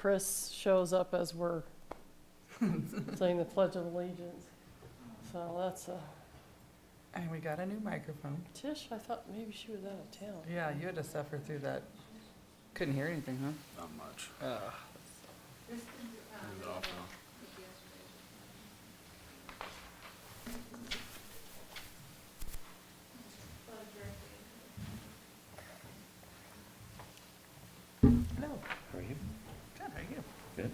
Chris shows up as we're saying the Pledge of Allegiance. So that's a, And we got a new microphone. Tish, I thought maybe she was out of town. Yeah, you had to suffer through that. Couldn't hear anything, huh? Not much. Ugh. Turn it off now. Hello. How are you? Good, how are you? Good.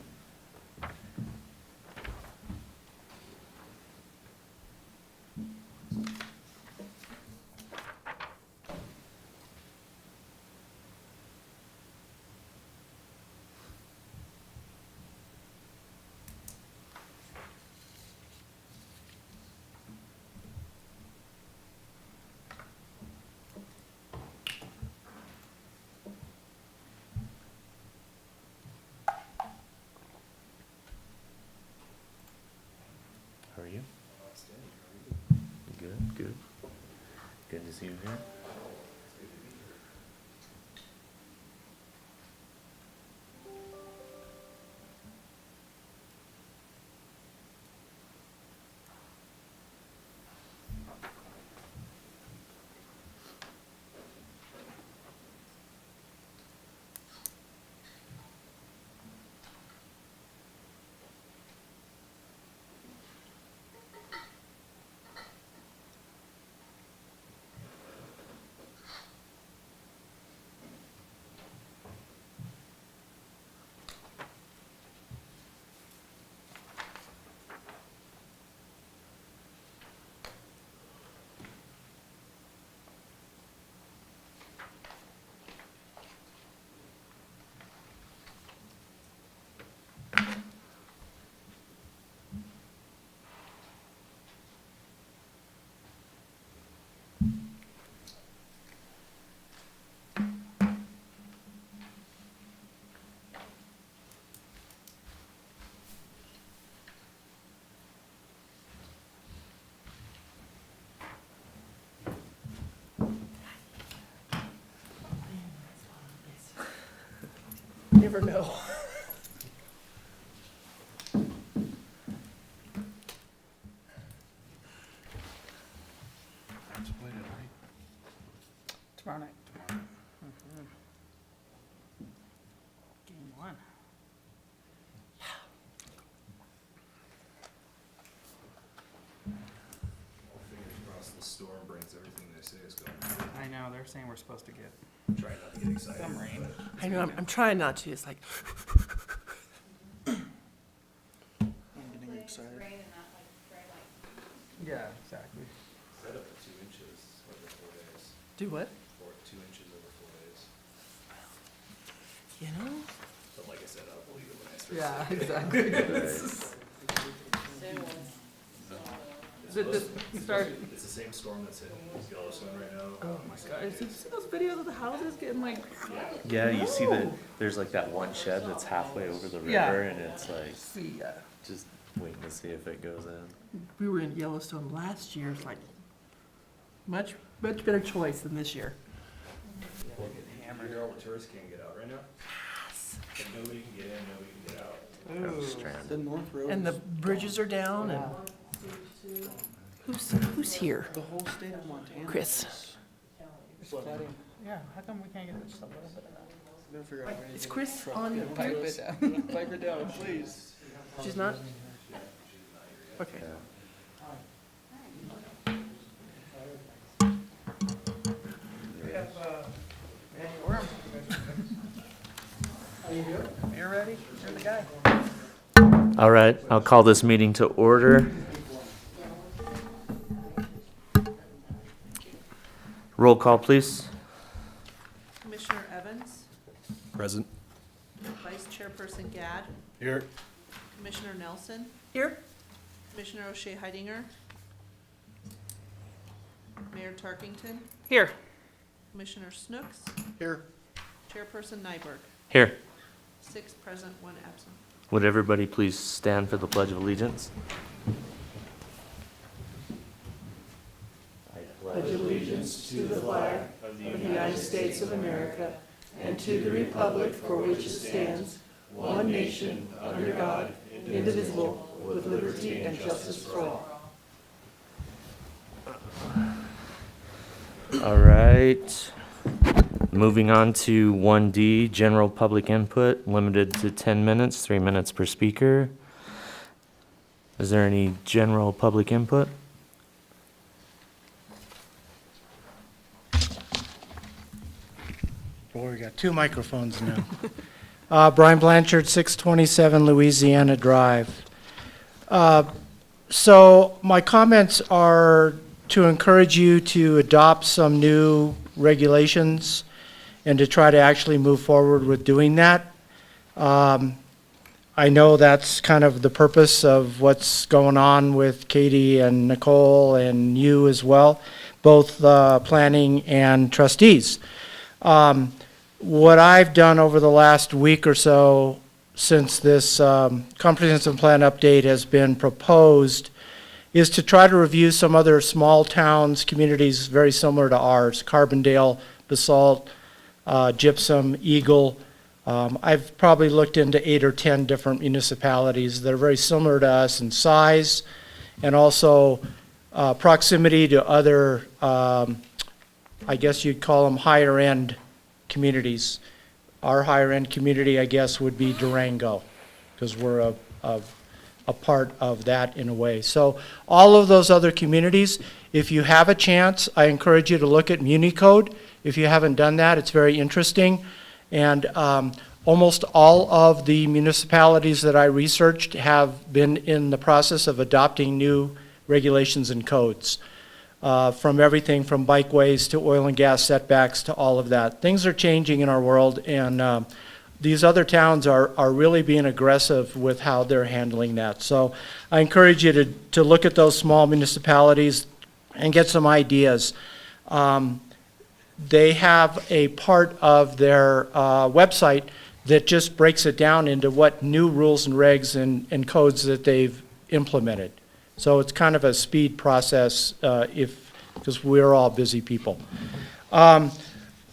How are you? Good, good. Good to see you here. Never know. Let's play tonight. Tomorrow night. Game one. Fingers crossed the storm brings everything they say is going. I know, they're saying we're supposed to get Try not to get excited. some rain. I know, I'm trying not to. It's like, I'm getting excited. Yeah, exactly. Set up to 2 inches over 4 days. do what? 2 inches over 4 days. You know? But like I said, I'll believe it when I start. Yeah, seeing it. exactly. It's Is it supposed- just it's start- supposed to- It's the same storm that's hitting Yellowstone right now. Oh my god, did you see those videos of the houses getting like, Yeah, you see that there's like that one shed that's halfway over the Yeah. river and it's like, see, just waiting to see if it goes in. We were in Yellowstone last year. It's like much better choice than this year. Here, all the tourists can't get out right now. But nobody can get in, nobody can get out. I was The stranded. North Road. And the is- bridges are down and who's here? The whole state of Montana. Chris. is flooding. yeah, how come we can't get just a little bit of that? Never figure out ways Is to Chris truck on it. Pipe it down. Pipe it down, please. She's not? Okay. Yeah. We have, Andy Worm. How you doing? You're ready? You're the guy. All right, I'll call this meeting to order. Roll call, please. Commissioner Evans, Present. Vice Chairperson Gadd, Here. Commissioner Nelson, Here? Commissioner O'Shea Heidinger, Mayor Tarkington, Here. Commissioner Snooks, Here. Chairperson Nyberg. Here. 6 present, 1 absent. Would everybody please stand for the Pledge of Allegiance? Pledge allegiance to the flag of the United States of America and to the republic for which it stands, one nation, under God, indivisible, with liberty and justice for all. All right. Moving on to 1D, general public input, limited to 10 minutes, 3 minutes per speaker. Is there any general public input? Boy, we got two microphones now. Brian Blanchard, 627 Louisiana Drive. So my comments are to encourage you to adopt some new regulations and to try to actually move forward with doing that. I know that's kind of the purpose of what's going on with Katie and Nicole and you as well, both planning and trustees. What I've done over the last week or so since this comprehensive plan update has been proposed is to try to review some other small towns, communities very similar to ours, Carbondale, Basalt, Gypsum, Eagle. I've probably looked into 8 or 10 different municipalities that are very similar to us in size and also proximity to other, I guess you'd call them higher end communities. Our higher end community, I guess, would be Durango, because we're a part of that in a way. So all of those other communities, if you have a chance, I encourage you to look at MuniCode. If you haven't done that, it's very interesting. And almost all of the municipalities that I researched have been in the process of adopting new regulations and codes. From everything from bikeways to oil and gas setbacks to all of that. Things are changing in our world, and these other towns are really being aggressive with how they're handling that. So I encourage you to look at those small municipalities and get some ideas. They have a part of their website that just breaks it down into what new rules and regs and codes that they've implemented. So it's kind of a speed process because we're all busy people. On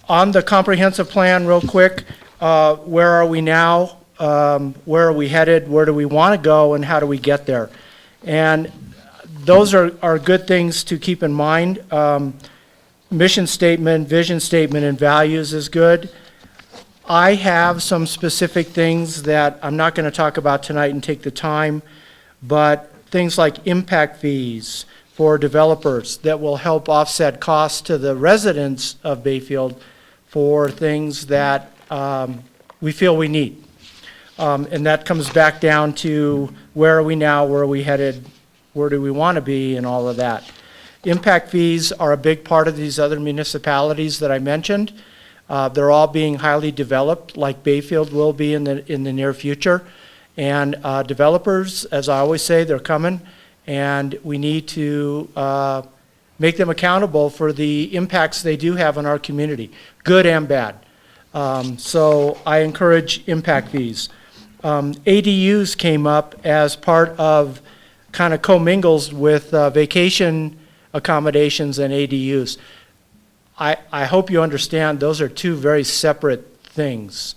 the comprehensive plan, real quick, where are we now? Where are we headed? Where do we want to go? And how do we get there? And those are good things to keep in mind. Mission statement, vision statement, and values is good. I have some specific things that I'm not going to talk about tonight and take the time, but things like impact fees for developers that will help offset costs to the residents of Bayfield for things that we feel we need. And that comes back down to where are we now, where are we headed, where do we want to be, and all of that. Impact fees are a big part of these other municipalities that I mentioned. They're all being highly developed, like Bayfield will be in the near future. And developers, as I always say, they're coming, and we need to make them accountable for the impacts they do have on our community, good and bad. So I encourage impact fees. ADUs came up as part of kind of commingles with vacation accommodations and ADUs. I hope you understand those are two very separate things.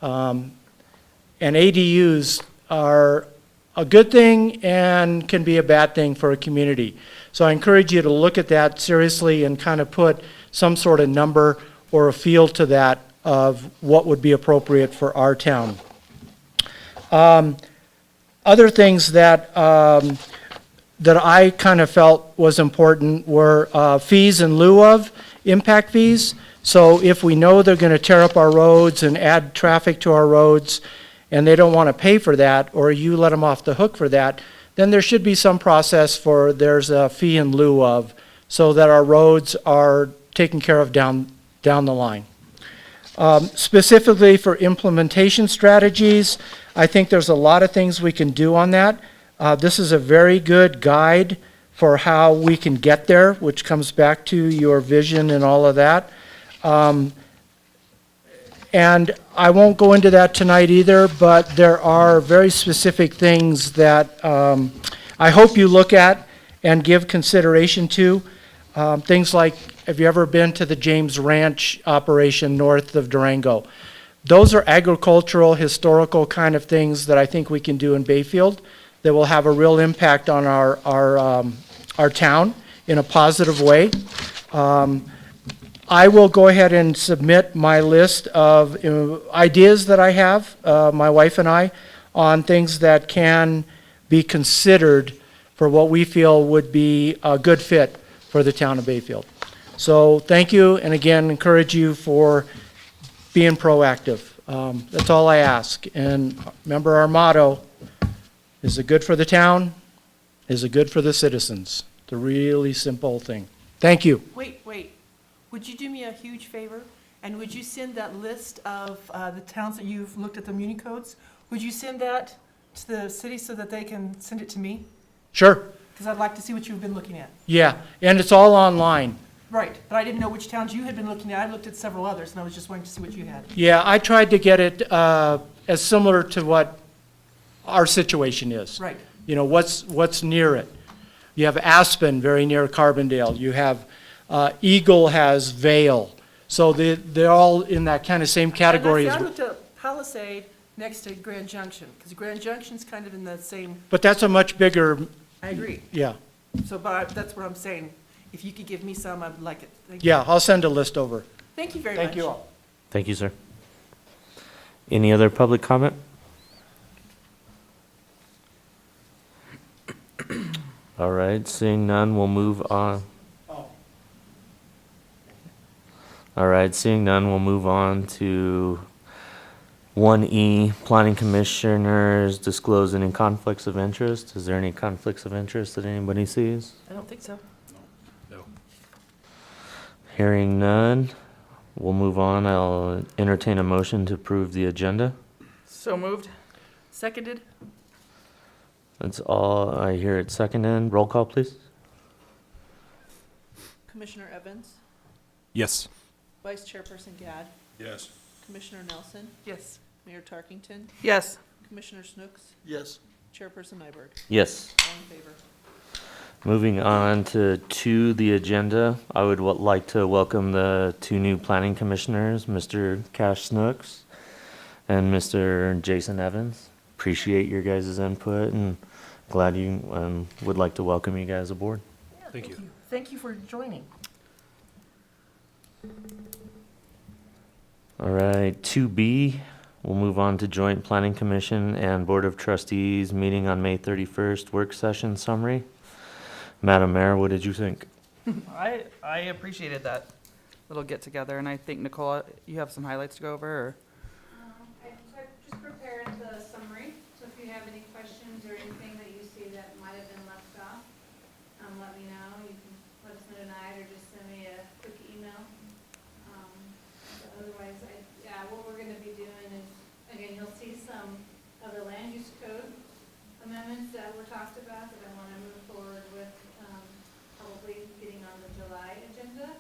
And ADUs are a good thing and can be a bad thing for a community. So I encourage you to look at that seriously and kind of put some sort of number or a feel to that of what would be appropriate for our town. Other things that I kind of felt was important were fees in lieu of impact fees. So if we know they're going to tear up our roads and add traffic to our roads, and they don't want to pay for that, or you let them off the hook for that, then there should be some process for there's a fee in lieu of, so that our roads are taken care of down the line. Specifically for implementation strategies, I think there's a lot of things we can do on that. This is a very good guide for how we can get there, which comes back to your vision and all of that. And I won't go into that tonight either, but there are very specific things that I hope you look at and give consideration to. Things like, have you ever been to the James Ranch operation north of Durango? those are agricultural, historical kind of things that I think we can do in Bayfield that will have a real impact on our town in a positive way. I will go ahead and submit my list of ideas that I have, my wife and I, on things that can be considered for what we feel would be a good fit for the town of Bayfield. So thank you, and again, encourage you for being proactive. That's all I ask. And remember our motto, is it good for the town? Is it good for the citizens? It's a really simple thing. Thank you. Wait. Would you do me a huge favor? And would you send that list of the towns that you've looked at the muni codes? Would you send that to the city so that they can send it to me? Sure. Because I'd like to see what you've been looking at. Yeah, and it's all online. Right, but I didn't know which towns you had been looking at. I looked at several others, and I was just wanting to see what you had. Yeah, I tried to get it as similar to what our situation is. Right. You know, what's near it. You have Aspen, very near Carbondale. You have Eagle has Vale. So they're all in that kind of same category. And I as looked at Palisade next to Grand Junction, because Grand Junction's kind of in the same, But that's a much bigger, I agree. yeah. So, that's what I'm saying. If you could give me some, I'd like it. Thank you. Yeah, I'll send a list over. Thank you very much. Thank you all. Thank you, sir. Any other public comment? All right, seeing none, we'll move on. All right, seeing none, we'll move on to 1E, Planning Commissioners disclose any conflicts of interest. Is there any conflicts of interest that anybody sees? I don't think so. Hearing none, we'll move on. I'll entertain a motion to approve the agenda. So moved? Seconded? That's all I hear it seconded. Roll call, please. Commissioner Evans, Yes. Vice Chairperson Gadd, Yes. Commissioner Nelson, Yes. Mayor Tarkington, Yes. Commissioner Snooks, Yes. Chairperson Nyberg. Yes. All in favor. Moving on to the agenda, I would like to welcome the two new planning commissioners, Mr. Cash Snooks and Mr. Jason Evans. Appreciate your guys' input and glad you, would like to welcome you guys aboard. Thank you. Thank you for joining. All right, 2B, we'll move on to Joint Planning Commission and Board of Trustees meeting on May 31st, work session summary. Madam Mayor, what did you think? I appreciated that little get-together, and I think, Nicole, you have some highlights to go over, or? I just prepared the summary, so if you have any questions or anything that you see that might have been left off, let me know. You can let us know tonight or just send me a quick email. But otherwise, what we're gonna be doing is, again, you'll see some of the land use code amendments that were talked about that I wanna move forward with, probably getting on the July agenda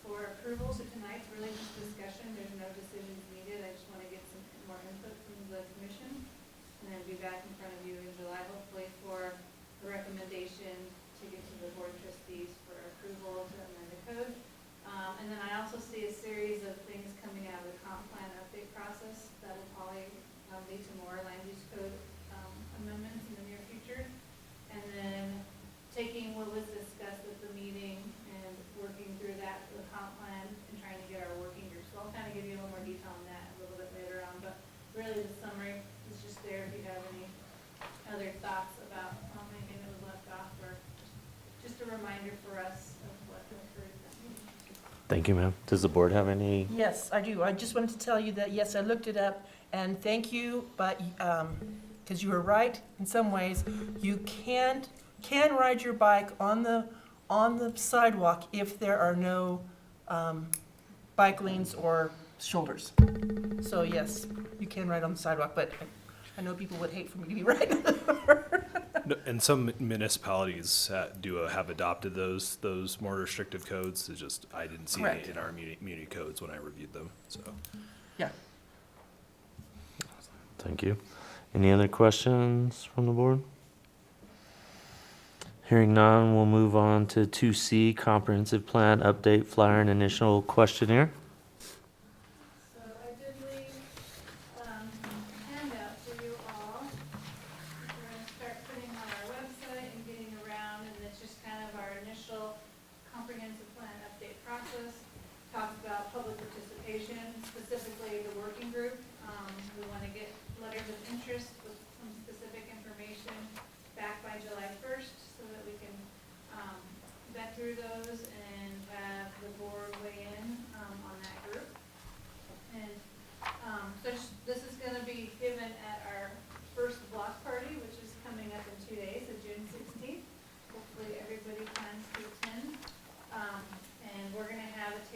for approval. So tonight's really just discussion, there's no decisions needed. I just want to get some more input from the commission and then be back in front of you in July, hopefully for a recommendation to get to the board of trustees for approval to amend the code. And then I also see a series of things coming out of the comp plan update process that will probably lead to more land use code amendments in the near future. And then taking what was discussed at the meeting and working through that, the comp plan, and trying to get our working group. So I'll kind of give you a little more detail on that a little bit later on, but really the summary is just there if you have any other thoughts about anything that was left off, or just a reminder for us of what occurred at that meeting. Thank you, ma'am. Does the board have any? Yes, I do. I just wanted to tell you that, yes, I looked it up, and thank you, but, because you were right in some ways, you can ride your bike on the sidewalk if there are no bike lanes or shoulders. So yes, you can ride on the sidewalk, but I know people would hate for me to be riding. And some municipalities have adopted those more restrictive codes. It's just, I didn't see Correct. it in our muni codes when I reviewed them, so. Yeah. Thank you. Any other questions from the board? Hearing none, we'll move on to 2C, Comprehensive Plan Update Flyer and Initial Questionnaire. So I did leave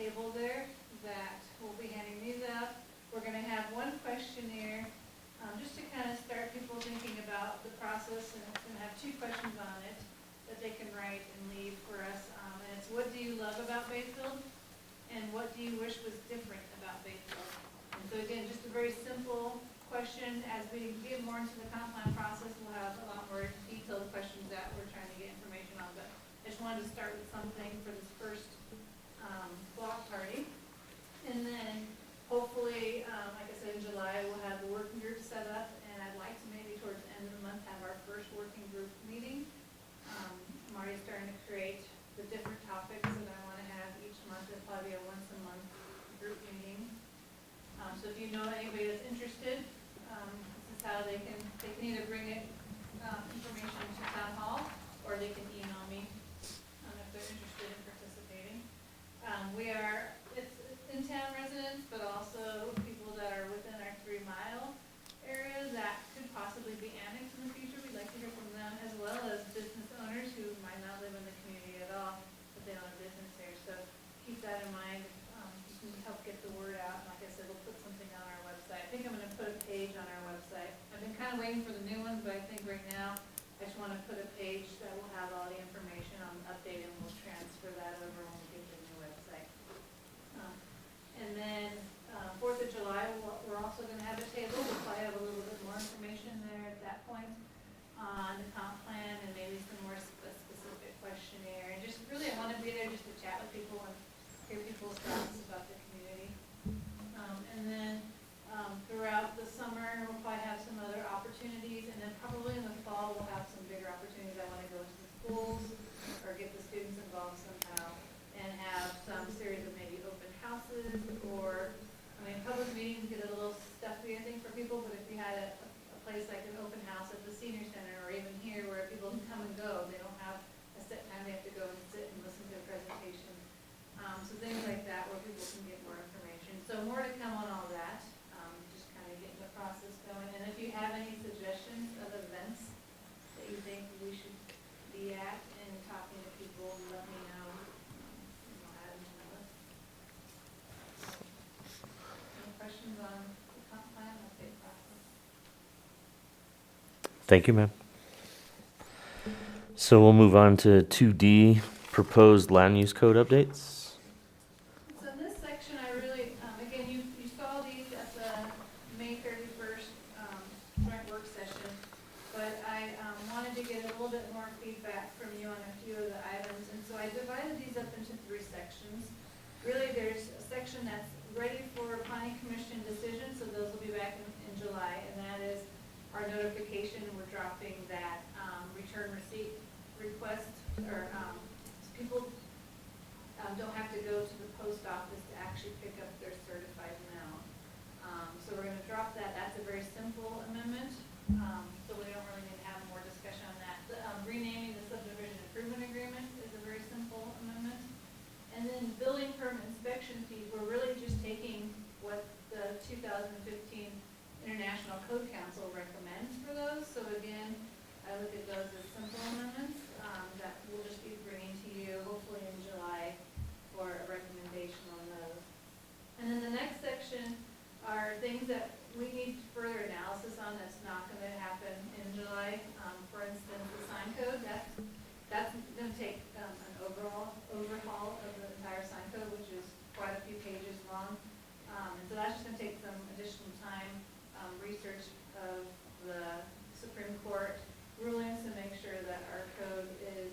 table there that we'll be handing these out. We're gonna have one questionnaire, just to kind of start people thinking about the process, and it's gonna have 2 questions on it that they can write and leave for us. And it's, what do you love about Bayfield? And what do you wish was different about Bayfield? And so again, just a very simple question. As we get more into the comp plan process, we'll have a lot more detailed questions that we're trying to get information on. But I just wanted to start with something for this first block party. And then hopefully, like I said, in July, we'll have the working group set up. And I'd like to maybe towards the end of the month have our first working group meeting. I'm already starting to create the different topics that I want to have each month. It'll probably be a once-a-month group meeting. So if you know anybody that's interested, this is how they can either bring it, information to town hall, or they can email me, if they're interested in participating. It's in-town residents, but also people that are within our 3-mile area that could possibly be annexed in the future. We'd like to hear from them, as well as business owners who might not live in the community at all, but they own a business here. So keep that in mind. You can help get the word out. Like I said, we'll put something on our website. I think I'm gonna put a page on our website. I've been kind of waiting for the new ones, but I think right now, I just want to put a page that will have all the information on the update, and we'll transfer that over when we get the new website. And then, 4th of July, we're also gonna have a table. We'll probably have a little bit more information there at that point on the comp plan, and maybe some more specific questionnaire. And just really, I want to be there just to chat with people and hear people's thoughts about the community. And then throughout the summer, we'll probably have some other opportunities, and then probably in the fall, we'll have some bigger opportunities. I want to go into the schools or get the students involved somehow, and have some series of maybe open houses, or, I mean, public meetings get a little stuffy, I think, for people, but if you had a place like an open house at the senior center, or even here, where people can come and go, they don't have a set time they have to go and sit and listen to a presentation. So things like that, where people can get more information. So more to come on all that, just kind of getting the process going. And if you have any suggestions of events that you think we should be at and talking to people, let me know. Add them to the list. Any questions on the comp plan update process? Thank you, ma'am. So we'll move on to 2D, proposed land use code updates. So in this section, I really, again, you saw these at the May 31st joint work session, but I wanted to get a little bit more feedback from you on a few of the items, and so I divided these up into 3 sections. Really, there's a section that's ready for planning commission decision, so those will be back in July, and that is our notification. We're dropping that return receipt request, or people don't have to go to the post office to actually pick up their certified mail. So we're gonna drop that. That's a very simple amendment, so we don't really need to have more discussion on that. Renaming the subdivision improvement agreement is a very simple amendment. And then building permit inspection fees, we're really just taking what the 2015 International Code Council recommends for those. So again, I look at those as simple amendments that we'll just be bringing to you hopefully in July for a recommendation on those. And then the next section are things that we need further analysis on that's not going to happen in July. For instance, the sign code, that's going to take an overhaul of the entire sign code, which is quite a few pages long. And so that's just going to take some additional time, research of the Supreme Court rulings to make sure that our code is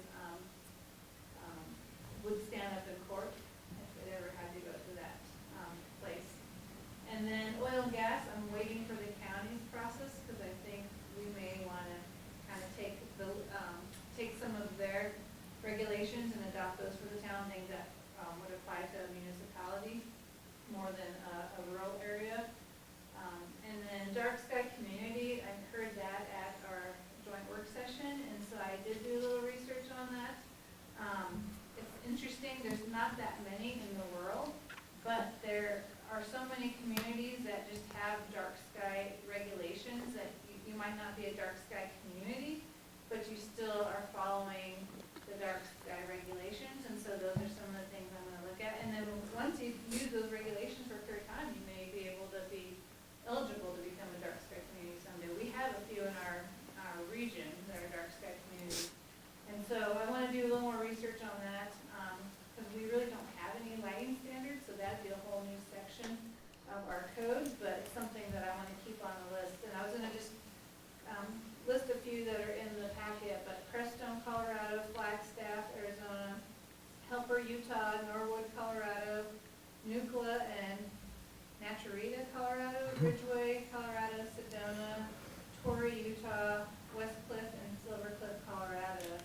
would stand up in court if it ever had to go to that place. And then oil and gas, I'm waiting for the county's process, because I think we may want to kind of take some of their regulations and adopt those for the town, things that would apply to a municipality more than a rural area. And then dark sky community, I heard that at our joint work session, and so I did do a little research on that. It's interesting, there's not that many in the world, but there are so many communities that just have dark sky regulations that you might not be a dark sky community, but you still are following the dark sky regulations, and so those are some of the things I'm going to look look at. And then once you use those regulations for a period of time, you may be able to be eligible to become a dark sky community someday. We have a few in our region that are dark sky communities. And so I want to do a little more research on that, because we really don't have any lighting standards, so that'd be a whole new section of our code, but it's something that I want to keep on the list. And I was going to just list a few that are in the packet, but Crestone, Colorado, Flagstaff, Arizona, Helper, Utah, Norwood, Colorado, Nucla and Naturita, Colorado, Ridgeway, Colorado, Sedona, Torrey, Utah, West Cliff, and Silver Cliff, Colorado.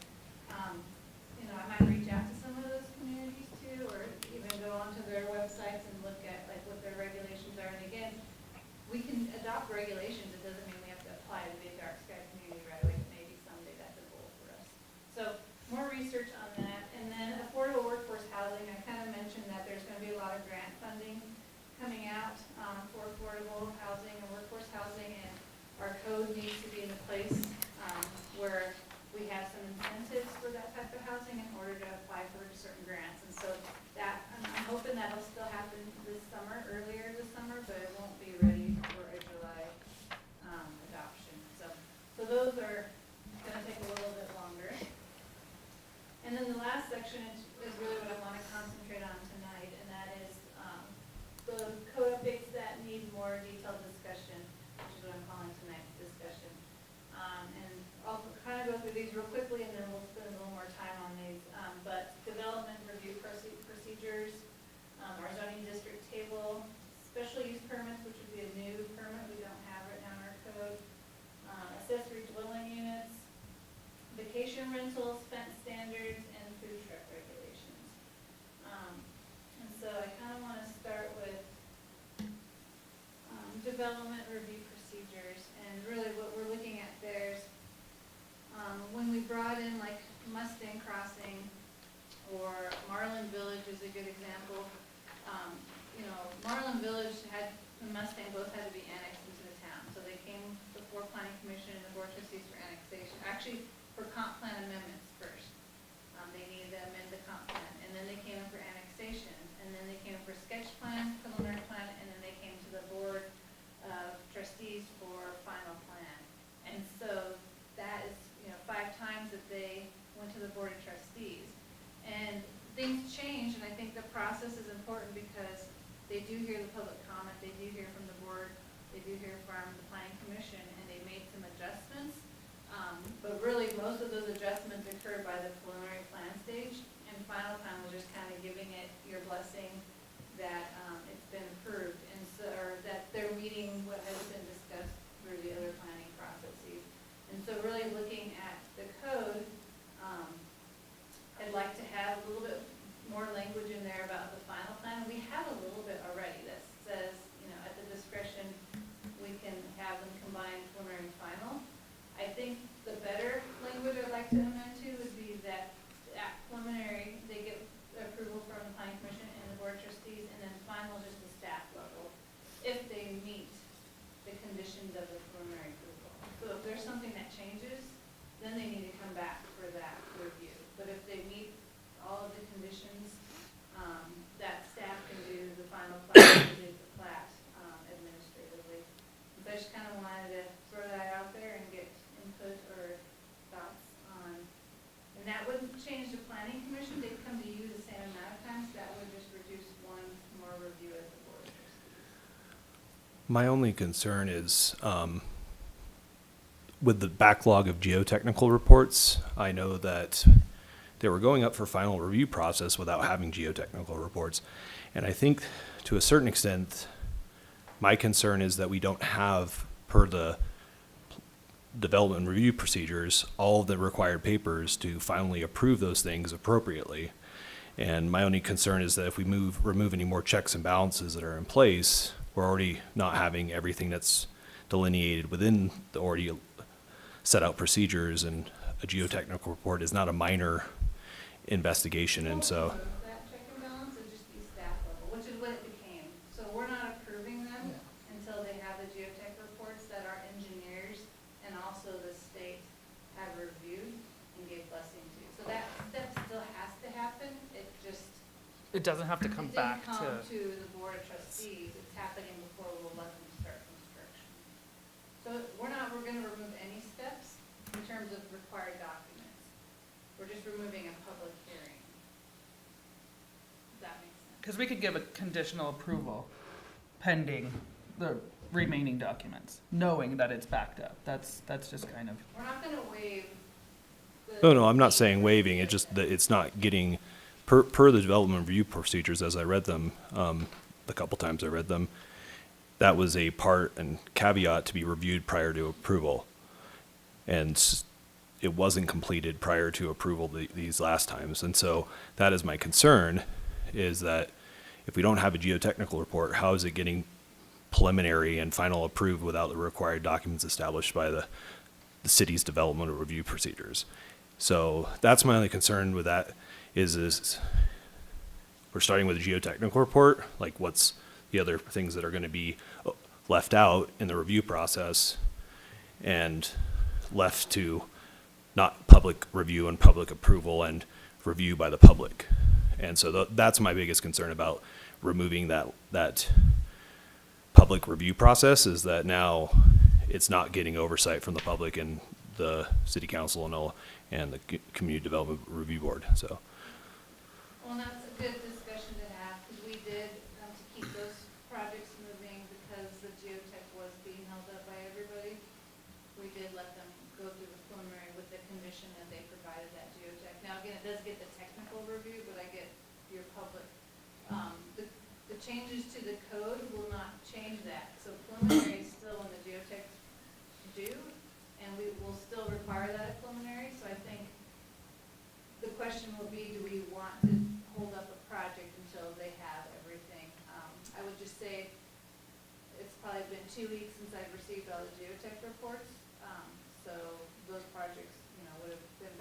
I might reach out to some of those communities too, or even go onto their websites and look at like what their regulations are. And again, we can adopt regulations. It doesn't mean we have to apply to be a dark sky community right away. Maybe someday that's a goal for us. So more research on that. And then affordable workforce housing. I kind of mentioned that there's going to be a lot of grant funding coming out for affordable housing and workforce housing, and our code needs to be in a place where we have some incentives for that type of housing in order to apply for certain grants. And so that, I'm hoping that'll still happen this summer, earlier this summer, but it won't be ready for a July adoption. So those are going to take a little bit longer. And then the last section is really what I want to concentrate on tonight, and that is the code updates that need more detailed discussion, which is what I'm calling tonight's discussion. And I'll kind of go through these real quickly, and then we'll spend a little more time on these. But development review procedures, our zoning district table, special use permits, which would be a new permit we don't have right now in our code, accessory dwelling units, vacation rentals, fence standards, and food truck regulations. And so I kind of want to start with development review procedures, and really what we're looking at there is when we brought in like Mustang Crossing or Marlin Village is a good example. Marlin Village had the Mustang both had to be annexed into the town, so they came before Planning Commission and the Board of Trustees for annexation. Actually, for comp plan amendments first. They needed to amend the comp plan, and then they came in for annexation, and then they came in for sketch plan, preliminary plan, and then they came to the Board of Trustees for final plan. And so that is 5 times that they went to the Board of Trustees. And things change, and I think the process is important because they do hear the public comment, they do hear from the board, they do hear from the Planning Commission, and they made some adjustments. But really, most of those adjustments occurred by the preliminary plan stage, and final plan was just kind of giving it your blessing that it's been approved, and so, or that they're meeting what has been discussed through the other planning processes. And so really looking at the code, I'd like to have a little bit more language in there about the final plan. We have a little bit already that says, at the discretion, we can have them combined preliminary and final. I think the better language I'd like to amend to would be that at preliminary, they get approval from the Planning Commission and the Board of Trustees, and then final just the staff level, if they meet the conditions of the preliminary approval. So if there's something that changes, then they need to come back for that review. But if they meet all of the conditions, that staff can do the final plat, do the plat administratively. So I just kind of wanted to throw that out there and get input or thoughts on, and that wouldn't change the Planning Commission. They'd come to you the same amount of times. That would just reduce one more review at the Board of Trustees. My only concern is with the backlog of geotechnical reports. I know that they were going up for final review process without having geotechnical reports. And I think to a certain extent, my concern is that we don't have, per the development review procedures, all of the required papers to finally approve those things appropriately. And my only concern is that if we remove any more checks and balances that are in place, we're already not having everything that's delineated within the already set out procedures, and a geotechnical report is not a minor investigation. And so That check and balance would just be staff level, which is what it became. So we're not approving them until they have the geotech reports that our engineers and also the state have reviewed and gave blessing to. So that step still has to happen. It just It doesn't have to come back It didn't to, come to the board of trustees, it's happening before we'll let them start construction. So we're gonna remove any steps in terms of required documents. We're just removing a public hearing. Does that make sense? because we could give a conditional approval pending the remaining documents, knowing that it's backed up. That's just kind of, We're not gonna waive the. No, I'm not saying waiving, it just that it's not getting, per the development review procedures as I read them, the couple times I read them, that was a part and caveat to be reviewed prior to approval. And it wasn't completed prior to approval these last times. And so that is my concern, is that if we don't have a geotechnical report, how is it getting preliminary and final approved without the required documents established by the city's development review procedures? So that's my only concern with that is we're starting with a geotechnical report, like what's the other things that are going to be left out in the review process and left to not public review and public approval and review by the public. And so that's my biggest concern about removing that public review process, is that now it's not getting oversight from the public and the city council and the community development review board. So Well, and that's a good discussion to have, because we did, to keep those projects moving, because the geotech was being held up by everybody, we did let them go through the preliminary with the condition that they provided that geotech. Now, again, it does get the technical review, but I get your public. The changes to the code will not change that, so preliminary is still when the geotech do, and we will still require that at preliminary, so I think the question will be, do we want to hold up a project until they have everything? I would just say, it's probably been 2 weeks since I've received all the geotech reports, so those projects, would have been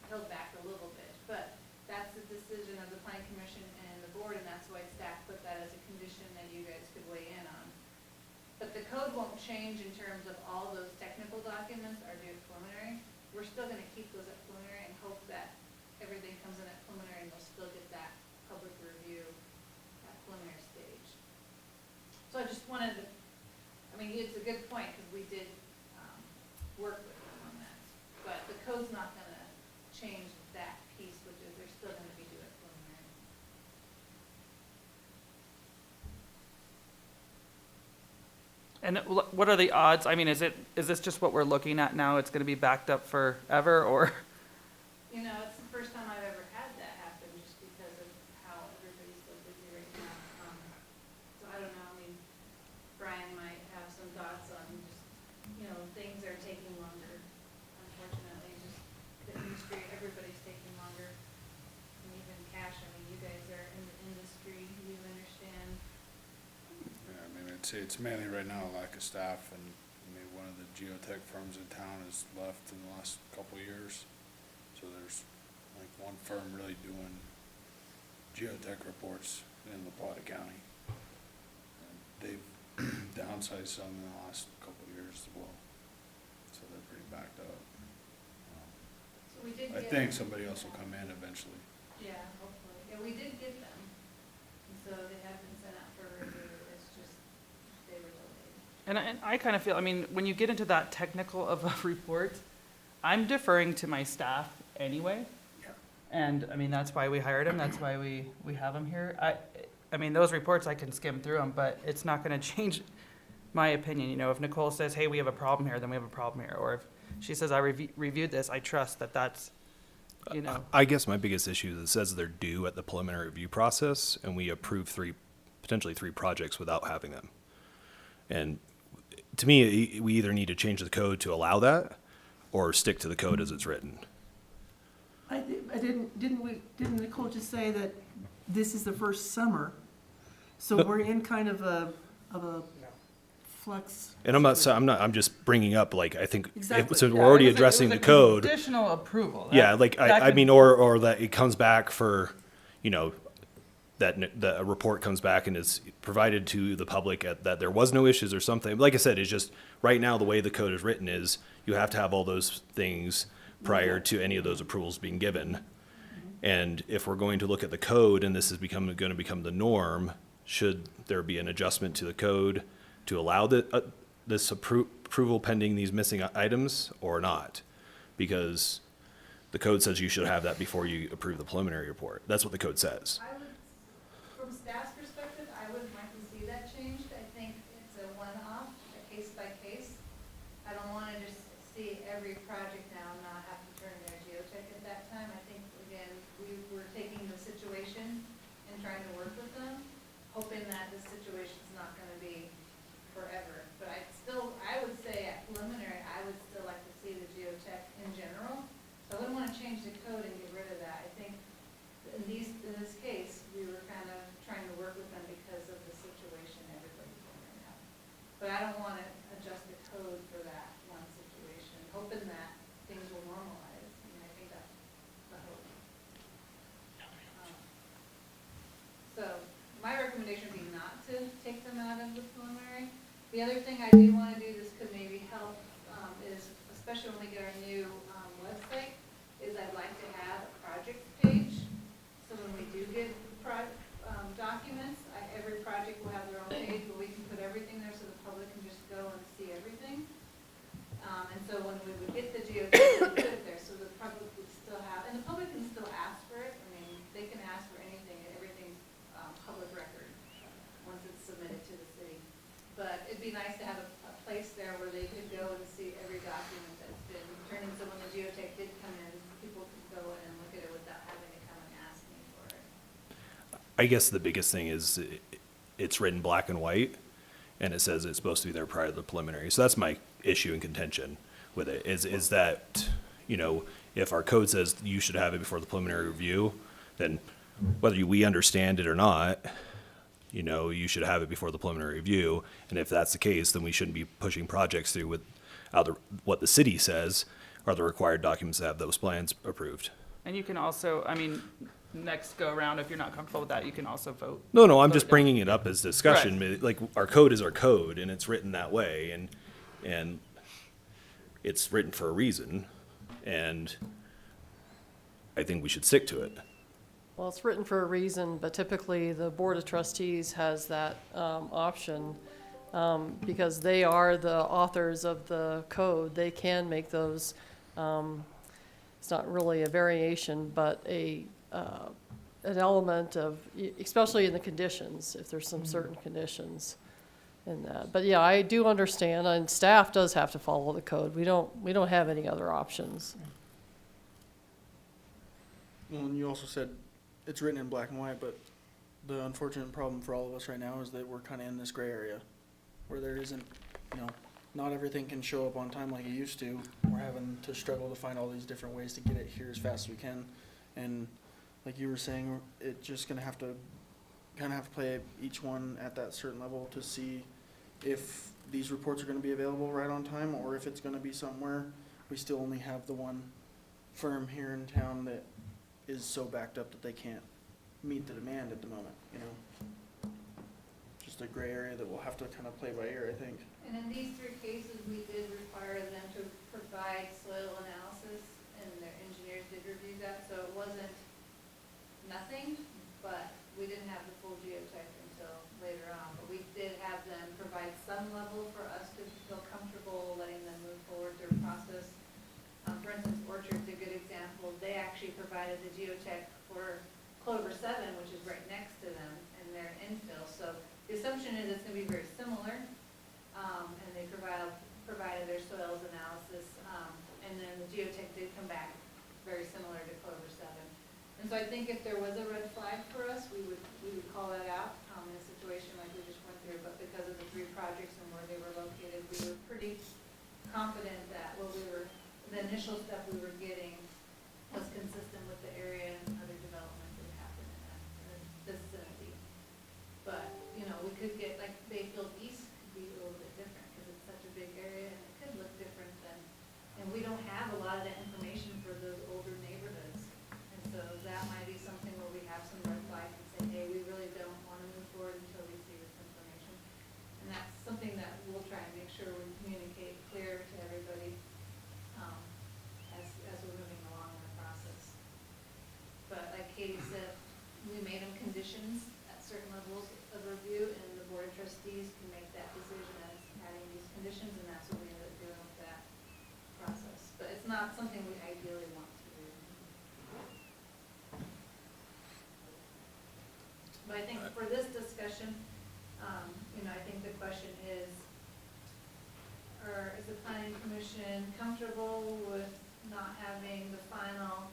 held back a little bit. But that's the decision of the planning commission and the board, and that's why staff put that as a condition that you guys could weigh in on. But the code won't change in terms of all those technical documents are due at preliminary. We're still gonna keep those at preliminary and hope that everything comes in at preliminary and we'll still get that public review at preliminary stage. So I just wanted to, it's a good point, because we did, work with them on that. But the code's not gonna change that piece, which is they're still gonna be due at preliminary. and what are the odds? I mean, is this just what we're looking at now? It's gonna be backed up forever, or? It's the first time I've ever had that happen, just because of how everybody's so busy right now. So I don't know, Brian might have some thoughts on just, things are taking longer, unfortunately, just the industry, everybody's taking longer. And even Cash, you guys are in the industry, you understand. Yeah, it's mainly right now a lack of staff, and one of the geotech firms in town has left in the last couple of years. So there's like one firm really doing geotech reports in LaPlata County. And they've downsized some in the last couple of years as well. So they're pretty backed up. So we did I get. think somebody else will come in eventually. Yeah, hopefully. Yeah, we did get them. And so they have been sent out for review. It's just, they were delayed. And I kind of feel, when you get into that technical of a report, I'm deferring to my staff anyway. Yeah. And, that's why we hired him, that's why we have him here. Those reports, I can skim through them, but it's not gonna change my opinion. If Nicole says, hey, we have a problem here, then we have a problem here. Or if she says, I reviewed this, I trust that that's, I guess my biggest issue is it says they're due at the preliminary review process, and we approve potentially three projects without having them. And to me, we either need to change the code to allow that, or stick to the code as it's written. Didn't Nicole just say that this is the first summer? So No. we're in kind of a flux. And I'm just bringing up, I think, Exactly. so we're already addressing the code. Conditional approval. Yeah, That could- or that it comes back for, that the report comes back and is provided to the public that there was no issues or something. Like I said, it's just, right now, the way the code is written is, you have to have all those things prior to any of those approvals being given. And if we're going to look at the code and this is going to become the norm, should there be an adjustment to the code to allow this approval pending these missing items or not? Because the code says you should have that before you approve the preliminary report. That's what the code says. I would, from staff's perspective, I would like to see that changed. I think it's a one-off, a case by case. I don't want to just see every project now not have to turn their geotech at that time. I think, again, we're taking the situation and trying to work with them, hoping that the situation's not going to be forever. But I would say at preliminary, I would still like to see the geotech in general. So I wouldn't want to change the code and get rid of that. I think in this case, we were kind of trying to work with them because of the situation everybody's in right now. But I don't want to adjust the code for that one situation, hoping that things will normalize. I mean, I think that's the hope. So my recommendation would be not to take them out of the preliminary. The other thing I do want to do, this could maybe help, is especially when we get our new website, is I'd like to have a project page. So when we do get documents, every project will have their own page where we can put everything there so the public can just go and see everything. And so when we would get the geotech, we put it there so the public would still have, and the public can still ask for it. I mean, they can ask for anything, and everything's public record once it's submitted to the city. But it'd be nice to have a place there where they could go and see every document that's been turned in. So when the geotech did come in, people could go in and look at it without having to come and ask me for it. I guess the biggest thing is it's written black and white, and it says it's supposed to be there prior to the preliminary. So that's my issue and contention with it, is that, you know, if our code says you should have it before the preliminary review, then whether we understand it or not, you know, you should have it before the preliminary review. And if that's the case, then we shouldn't be pushing projects through without what the city says are the required documents to have those plans approved. And you can also, I mean, next go around, if you're not comfortable with that, you can also vote. No, I'm vote just down. bringing it up as discussion. Like, our code is our code, and it's written that way, and it's written for a reason, and I think we should stick to it. Well, it's written for a reason, but typically the Board of Trustees has that option because they are the authors of the code. They can make those, it's not really a variation, but an element of, especially in the conditions, if there's some certain conditions in that. But yeah, I do understand, and staff does have to follow the code. We don't have any other options. Well, and you also said it's written in black and white, but the unfortunate problem for all of us right now is that we're kind of in this gray area where there isn't, you know, not everything can show up on time like it used to. We're having to struggle to find all these different ways to get it here as fast as we can. And like you were saying, it's just going to have to kind of have to play each one at that certain level to see if these reports are going to be available right on time, or if it's going to be somewhere we still only have the one firm here in town that is so backed up that they can't meet the demand at the moment, you know. Just a gray area that we'll have to kind of play by ear, I think. And in these three cases, we did require them to provide soil analysis, and their engineers did review that, so it wasn't nothing, but we didn't have the full geotech until later on. But we did have them provide some level for us to feel comfortable letting them move forward through the process. For instance, Orchard's a good example. They actually provided the geotech for Clover 7, which is right next to them, and their infill. So the assumption is it's going to be very similar, and they provided their soils analysis, and then the geotech did come back very similar to Clover 7. And so I think if there was a red flag for us, we would call that out in a situation like we just went through. But because of the three projects and where they were located, we were pretty confident that the initial stuff we were getting was consistent with the area and other developments that happened in that vicinity. But, you know, we could get, like, Bayfield East could be a little bit different because it's such a big area, and it could look different than, and we don't have a lot of that information for those older neighborhoods. And so that might be something where we have some red flags and say, hey, we really don't want to move forward until we see this information. And that's something that we'll try and make sure we communicate clear to everybody as we're moving case if we made them conditions at certain levels of review, and the board of trustees can make that decision as adding these conditions, and that's what we ended up doing with that process. But it's not something we ideally want to do. But I think for this discussion, I think the question is, is the planning commission comfortable with not having the final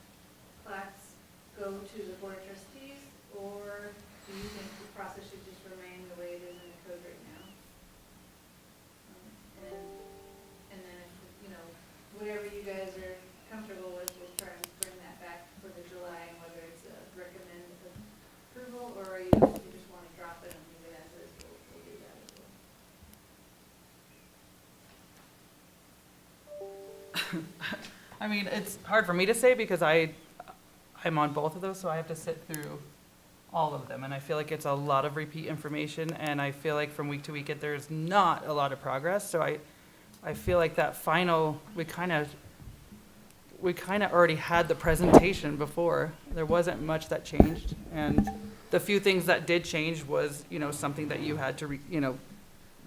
plats go to the board of trustees, or do you think the process should just remain the way it is in the code right now? And then, whatever you guys are comfortable with, we'll try and bring that back for the July, and whether it's a recommended approval, or you just want to drop it and leave it as is, we'll do that as well. I mean, it's hard for me to say because I'm on both of those, so I have to sit through all of them. And I feel like it's a lot of repeat information, and I feel like from week to week, there's not a lot of progress. So I feel like that final, we kind of already had the presentation before. There wasn't much that changed. And the few things that did change was, something that you had to,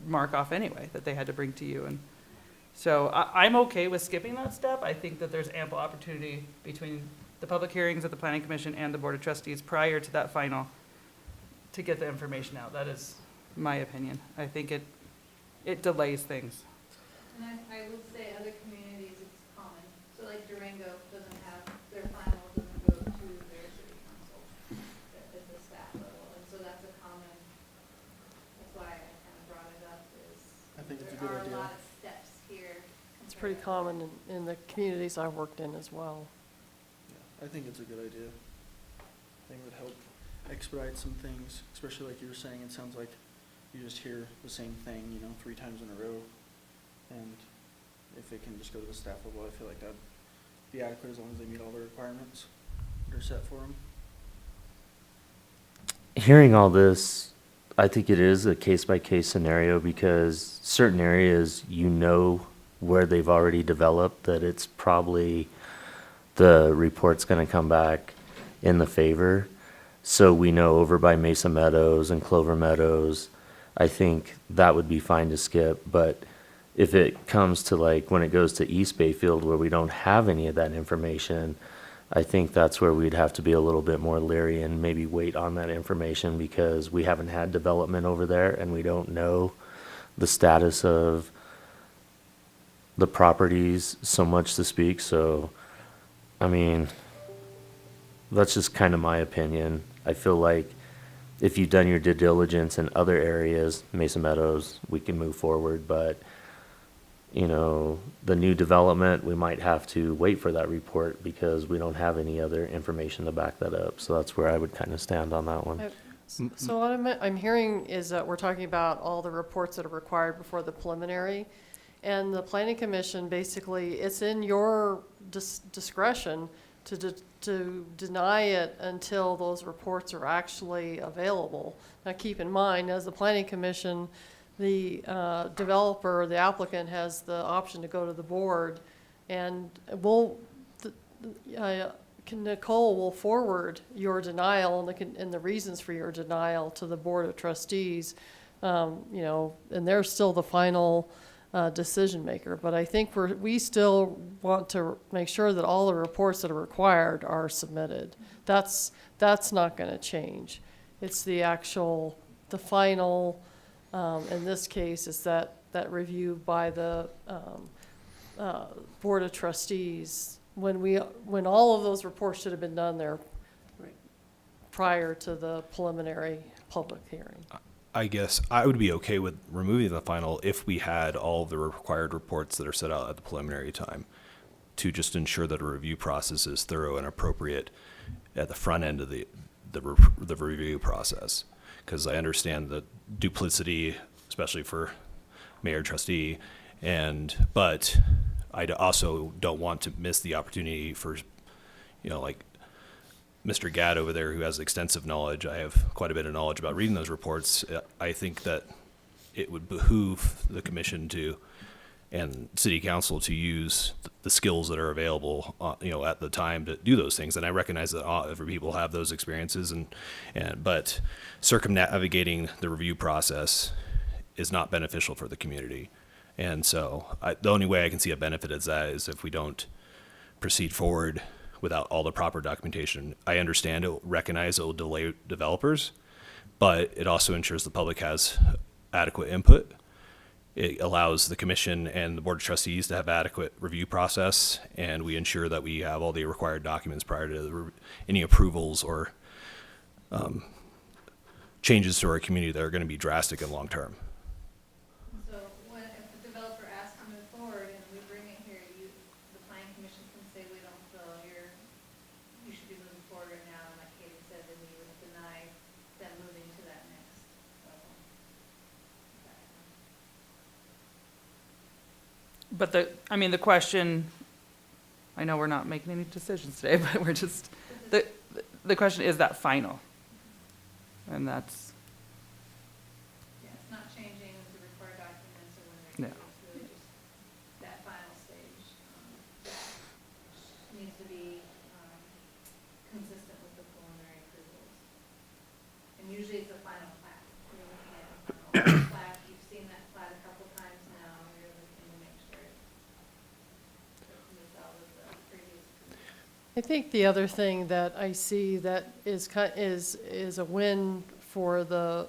mark off anyway, that they had to bring to you. And so I'm okay with skipping that step. I think that there's ample opportunity between the public hearings at the planning commission and the board of trustees prior to that final to get the information out. That is my opinion. I think it delays things. And I would say other communities, it's common. So like Durango doesn't have, their final doesn't go to their city council at the staff level. And so that's a common, that's why I kind of brought it up, is I think it's a there good are idea. a lot of steps here. It's pretty common in the communities I've worked in as well. Yeah, I think it's a good idea. I think it would help expedite some things, especially like you were saying, it sounds like you just hear the same thing, 3 times in a row. And if it can just go to the staff level, I feel like that'd be adequate as long as they meet all the requirements that are set for them. Hearing all this, I think it is a case-by-case scenario because certain areas, where they've already developed, that it's probably the report's going to come back in the favor. So we know over by Mesa Meadows and Clover Meadows, I think that would be fine to skip. But if it comes to when it goes to East Bayfield where we don't have any of that information, I think that's where we'd have to be a little bit more leery and maybe wait on that information because we haven't had development over there and we don't know the status of the properties so much to speak. So, I mean, that's just kind of my opinion. I feel like if you've done your due diligence in other areas, Mesa Meadows, we can move forward. But, the new development, we might have to wait for that report because we don't have any other information to back that up. So that's where I would kind of stand on that one. So what I'm hearing is that we're talking about all the reports that are required before the preliminary. And the planning commission, basically, it's in your discretion to deny it until those reports are actually available. Now, keep in mind, as the planning commission, the developer, the applicant has the option to go to the board, and Nicole will forward your denial and the reasons for your denial to the board of trustees, and they're still the final decision maker. But I think we still want to make sure that all the reports that are required are submitted. That's not going to change. It's the final, in this case, is that review by the board of trustees when all of those reports should have been done there prior to the preliminary public hearing. I guess I would be okay with removing the final if we had all the required reports that are set out at the preliminary time to just ensure that a review process is thorough and appropriate at the front end of the review process. Because I understand the duplicity, especially for mayor trustee, but I also don't want to miss the opportunity for, like Mr. Gadd over there, who has extensive knowledge. I have quite a bit of knowledge about reading those reports. I think that it would behoove the commission and city council to use the skills that are available, at the time to do those things. And I recognize that every people have those experiences, but circumnavigating the review process is not beneficial for the community. And so the only way I can see a benefit is if we don't proceed forward without all the proper documentation. I understand recognize it will delay developers, but it also ensures the public has adequate input. It allows the commission and the board of trustees to have adequate review process, and we ensure that we have all the required documents prior to any approvals or changes to our community that are going to be drastic and long term. So if the developer asks to move forward and we bring it here, the planning commission can say, we don't feel you should be moving forward right now, and like Katie said, then we would deny them moving to that next level. But the question, I know we're not making any decisions today, but we're just, the question, is that final? And that's, Yeah, it's not changing the required documents or when they're, No. it's really just that final stage. Needs to be, consistent with the preliminary approvals. And usually it's a final plat. You're looking at a final plat, you've seen that plat a couple times now, you're looking to make sure it meets all of the previous approvals. I think the other thing that I see that is a win for the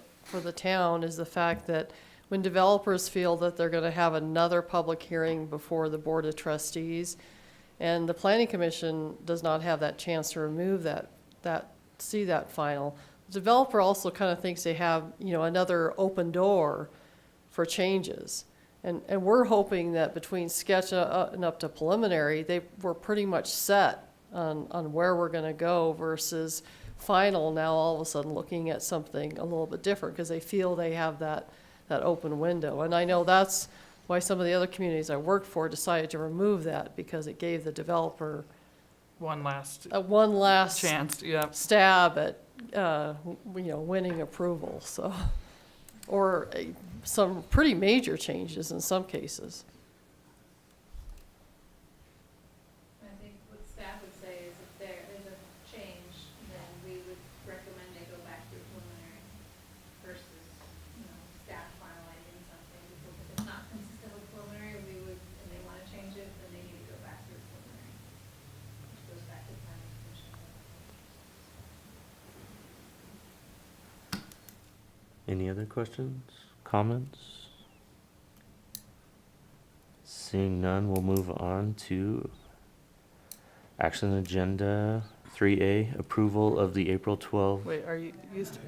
town is the fact that when developers feel that they're going to have another public hearing before the Board of Trustees, and the Planning Commission does not have that chance to remove that final, the developer also kind of thinks they have, another open door for changes. And we're hoping that between sketch and up to preliminary, we're pretty much set on where we're going to go versus final now all of a sudden looking at something a little bit different because they feel they have that open window. And I know that's why some of the other communities I worked for decided to remove that, because it gave the developer one last one last chance, yeah. stab at winning approval. So, or some pretty major changes in some cases. I think what staff would say is if there is a change, then we would recommend they go back to preliminary versus, staff finalizing something. Because if it's not consistent with preliminary, and they want to change it, then they need to go back to preliminary, which goes back to planning commission. Any other questions, comments? Seeing none, we'll move on to action agenda 3A, approval of the April 12. Wait, are you,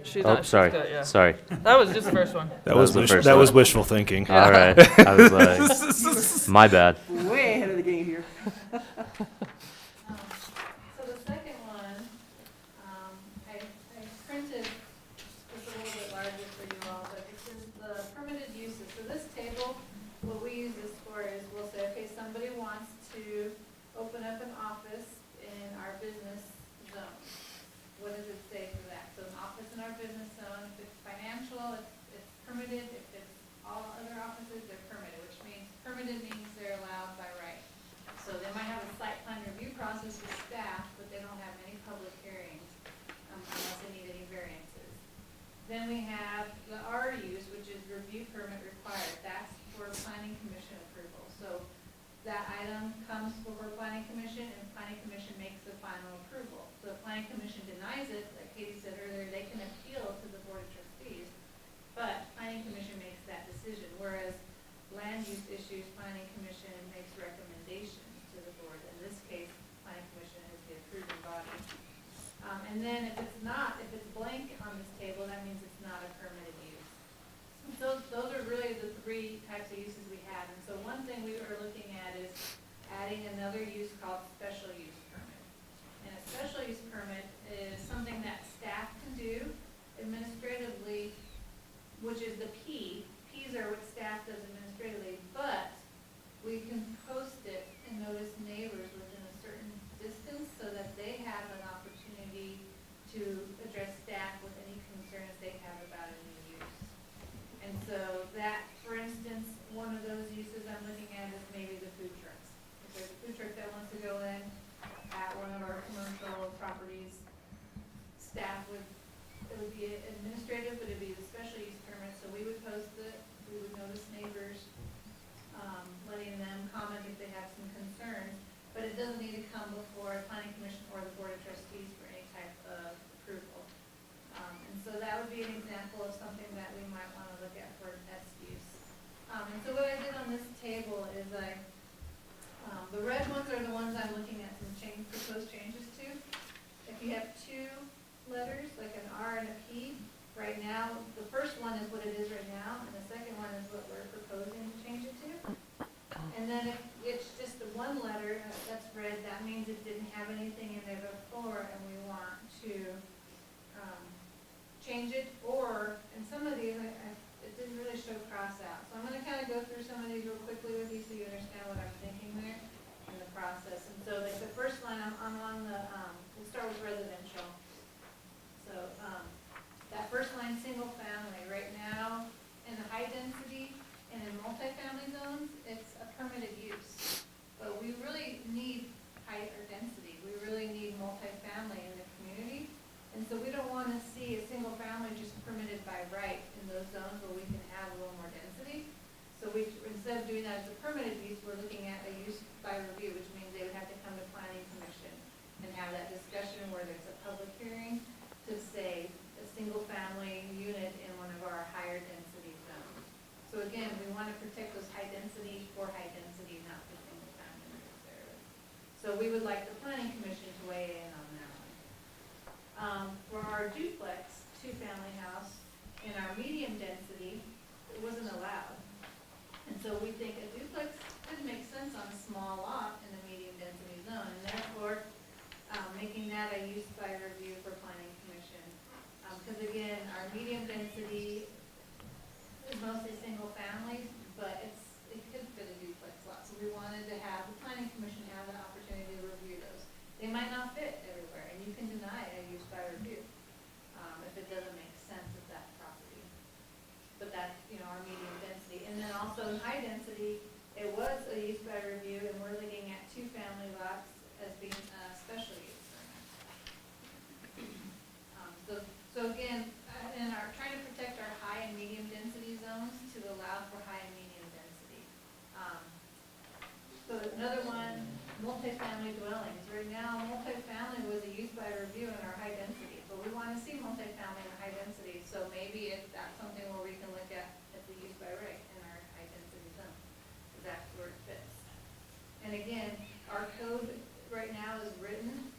she's Oh, not, sorry, she's got, yeah. sorry. That was just the first one. That was the first that one. was wishful thinking. All right, I was like, my bad. Way ahead of the game here. So the second one, I printed just a little bit larger for you all, but this is the permitted uses. So this table, what we use this for is we'll say, okay, somebody wants to open up an office in our business zone. What does it say for that? So an office in our business zone, if it's financial, it's permitted. If it's all other offices, they're permitted, which means permitted means they're allowed by right. So they might have a site plan review process with staff, but they don't have any public hearings unless they need any variances. Then we have the R use, which is review permit required. That's for planning commission approval. So that item comes before planning commission, and planning commission makes the final approval. So if planning commission denies it, like Katie said earlier, they can appeal to the board of trustees, but planning commission makes that decision. Whereas land use issues, planning commission makes recommendations to the board. In this case, planning commission is the approving body. And then if it's not, if it's blank on this table, that means it's not a permitted use. So those are really the three types of uses we have. And so one thing we are looking at is adding another use called special use permit. And a special use permit is something that staff can do administratively, which is the P. Ps are what staff does administratively, but we can post it and notice neighbors within a certain distance so that they have an opportunity to address staff with any concerns they have about a new use. And so that, for instance, one of those uses I'm looking at is maybe the food trucks. If there's a food truck are the ones I'm looking at some proposed changes to. If you have two letters, like an R and a P, right now, the first one is what it is right now, and the second one is what we're proposing to change it to. And then if it's just the one letter that's red, that means it didn't have anything in there before, and we want to change it, or, in some of these, it didn't really show cross out. So I'm gonna kind of go through some of these real quickly with you so you understand what I'm thinking there in the process. And so like the first line, I'm on the, we'll start with residential. So, that first line, single family, right now, in the high density and in multifamily zones, it's a permitted use. But we really need higher density, we really need multifamily in the community. And so we don't wanna see a single family just permitted by right in those zones where we can have a little more density. So instead of doing that as a permitted use, we're looking at a use by review, which means they would have to come to planning commission and have that discussion where there's a public hearing to say a single family unit in one of our higher density zones. So again, we wanna protect those high density for high density, not for single family necessarily. So we would like the planning commission to weigh in on that one. For our duplex, two-family house, in our medium density, it wasn't allowed. And so we think a duplex could make sense on a small lot in the medium density zone, and therefore, making that a use by review for planning commission. Because again, our medium density is mostly single families, but it could fit a duplex lot. So we wanted to have the planning commission have the opportunity to review those. They might not fit everywhere, and you can deny a use by review, if it doesn't make sense with that property. But that's, our medium density. And then also in high density, it was a use by review, and we're looking at two-family lots as being special use. So again, in our, trying to protect our high and medium density zones to allow for high and medium density. So another one, multifamily dwellings. Right now, multifamily was a use by review in our high density, but we want to see multifamily in high density. So maybe if that's something where we can look at the use by right in our high density zone, because that's where it fits. And again, our code right now is written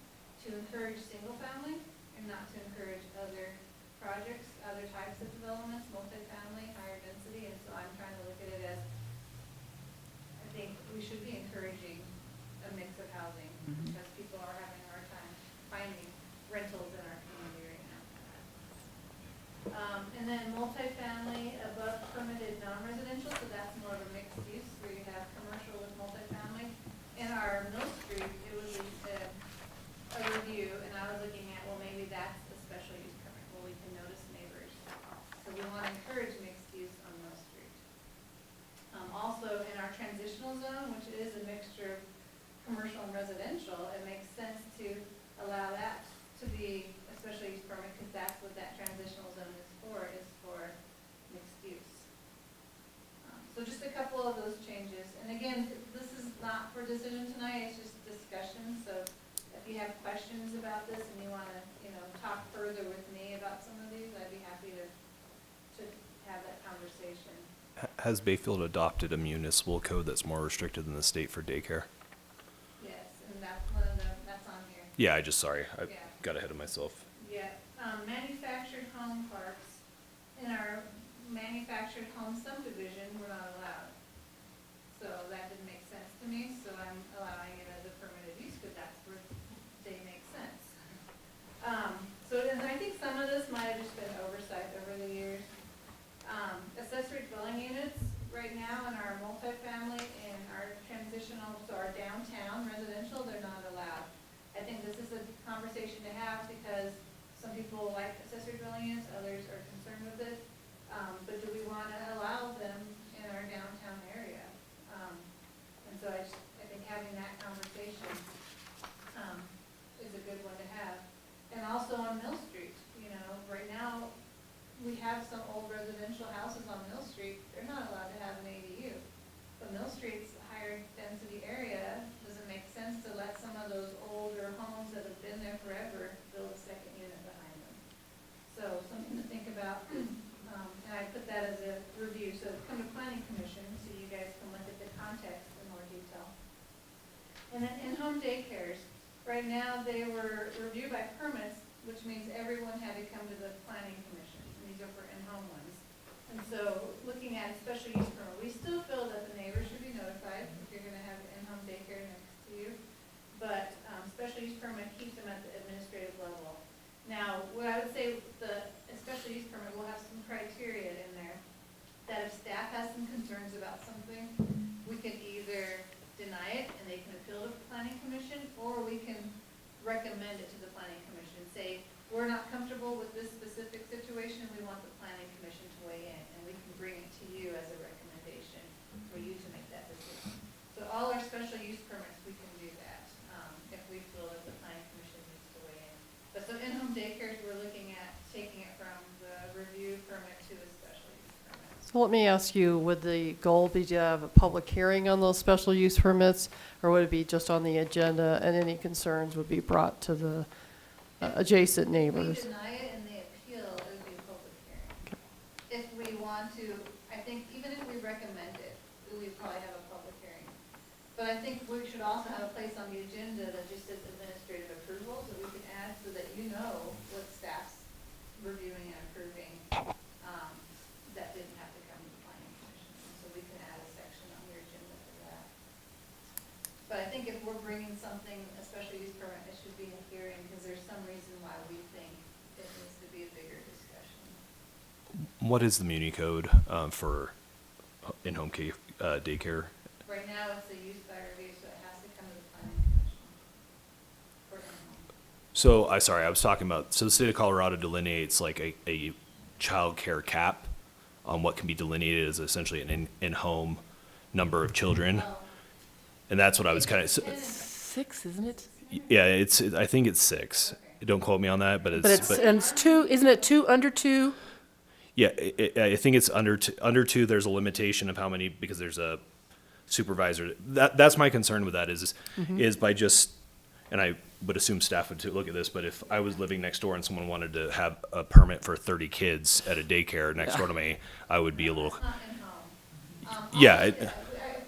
to encourage single family and not to encourage other projects, other types of developments, multifamily, higher density. And so I'm trying to look at it as, I think we should be encouraging a mix of housing because people are having a hard time finding rentals in our community right now. And then multifamily above permitted non-residential, so that's more of a mixed use where you have commercial with multifamily. In our Mill Street, it was a review, and I was looking at, well, maybe that's a special use permit, where we can notice neighbors. So we want to encourage mixed use on Mill Street. Also, in our transitional zone, which is a mixture of commercial and residential, it makes sense to allow that to be a special use permit, because that's what that transitional zone is for mixed use. So just a couple of those changes. And again, this is not for decision tonight, it's just discussion. So if you have questions about this and you want to, talk further with me about some of these, I'd be happy to have that conversation. Has Bayfield adopted a municipal code that's more restricted than the state for daycare? Yes, and that's one of that's on here. Yeah, I Yeah. got ahead of myself. Yeah, manufactured home parks, in our manufactured home subdivision, we're not allowed. So that didn't make sense to me, so I'm allowing it as a permitted use, because that's where they make sense. So, and I think some of this might have just been oversight over the years. Accessory dwelling units, right now in our multifamily and our transitional, so our downtown residential, they're not allowed. I think this is a conversation to have, because some people like accessory dwelling units, others are concerned with it. But do we want to allow them in our downtown area? And so I think having that conversation is a good one to have. And also on Mill Street, right now, we have some old residential houses on Mill Street, they're not allowed to have an ADU. But Mill Street's a higher density area, does it make sense to let some of those older homes that have been there forever build a second unit behind them? So something to think about. in-home daycares, right now they were reviewed by permits, which means everyone had to come to the planning commission, and these are for in-home ones. And so, looking at a special use permit, we still feel that the neighbors should be notified if you're gonna have an in-home daycare next to you. But, special use permit keeps them at the administrative level. Now, what I would say, a special use permit will have some criteria in there, that if staff has some concerns about something, we can either deny it and they can appeal to the planning commission, or we can recommend it to the planning commission, say, we're not comfortable with this specific situation, we want the planning commission to weigh in, and we can bring it to you as a recommendation for you to make that decision. So all our special use permits, we can do that, if we feel that the planning commission needs to weigh in. But so in-home daycares, we're looking at taking it from the review permit to a special use permit. So let me ask you, would the goal be to have a public hearing on those special use permits, or would it be just on the agenda and any concerns would be brought to the adjacent If we neighbors? deny it and they appeal, it would be a public hearing. If we want to, I think even if we recommend it, we probably have a public hearing. But I think we should also have a place on the agenda that just says administrative approval, so we can add so that you know what staff's reviewing and approving, that didn't have to come to the planning commission. And so we can add a section on your agenda for that. But I think if we're bringing something, a special use permit, it should be a hearing, because there's some reason why we think it needs to be a bigger discussion. What is the Muni code for in-home daycare? Right now, it's a use by review, so it has to come to the planning commission for in-home. So, I was talking about, so the state of Colorado delineates like a child care cap on what can be delineated as essentially an in-home number of children. Oh, And that's what I was kind of, 6, isn't it? yeah, I think it's 6. Don't quote me on that, but And it's 2, isn't it 2, under 2? yeah, I think it's under two, there's a limitation of how many, because there's a supervisor. That's my concern with that is by just, and I would assume staff would look at this, but if I was living next door and someone wanted to have a permit for 30 kids at a daycare next door to me, I would be a little, It's not in-home. Yeah, If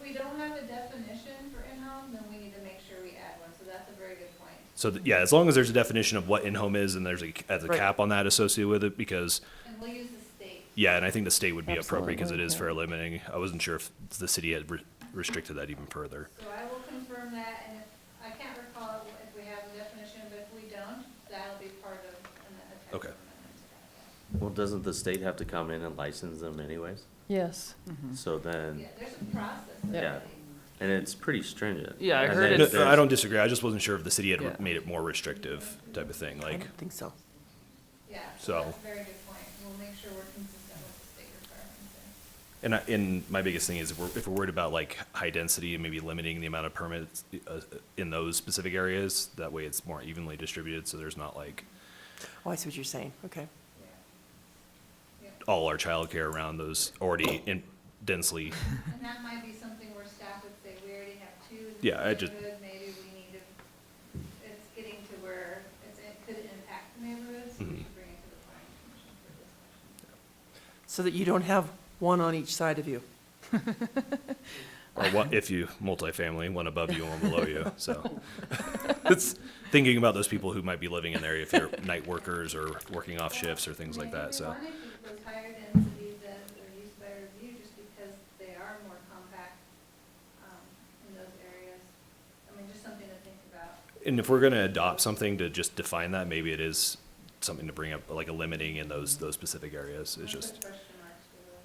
we don't have a definition for in-home, then we need to make sure we add one, so that's a very good point. so yeah, as long as there's a definition of what in-home is and there's a Right. cap on that associated with it, because, And we'll use the state. yeah, and I think the state would be appropriate because it Absolutely, is yeah. fair limiting. I wasn't sure if the city had restricted that even further. So I will confirm that, and if, I can't recall if we have a definition, but if we don't, that'll be part of an attachment Okay. amendment to that. Well, doesn't the state have to come in and license them anyways? Yes. So then, Yeah, there's a process. Yeah. yeah, and it's pretty stringent. Yeah, I And heard then it's- No, I don't disagree. I just wasn't sure if the city Yeah. had made it more restrictive type of thing, I like, don't think so. Yeah, So- that's a very good point. We'll make sure we're consistent with the state requirements there. and my biggest thing is if we're worried about like high density and maybe limiting the amount of permits in those specific areas, that way it's more evenly distributed, so there's not like Oh, I see what you're saying, okay. all our childcare around those already in densely. And that might be something where staff would say, we already have 2 in Yeah, I this just- neighborhood, maybe we need to, it's getting to where it could impact the neighborhood, so we Mhm. should bring it to the planning commission for discussion. So that you don't have one on each side of you. Or what, if you multifamily, one above you and one below you, so. It's thinking about those people who might be living in there if you're night workers or working off shifts or things like that, so. We want to keep those higher densities that are used by review, just because they are more compact, in those areas. I mean, just something to think about. And if we're gonna adopt something to just define that, maybe it is something to bring up, like a limiting in those specific areas, it's I'll just. put question marks for those.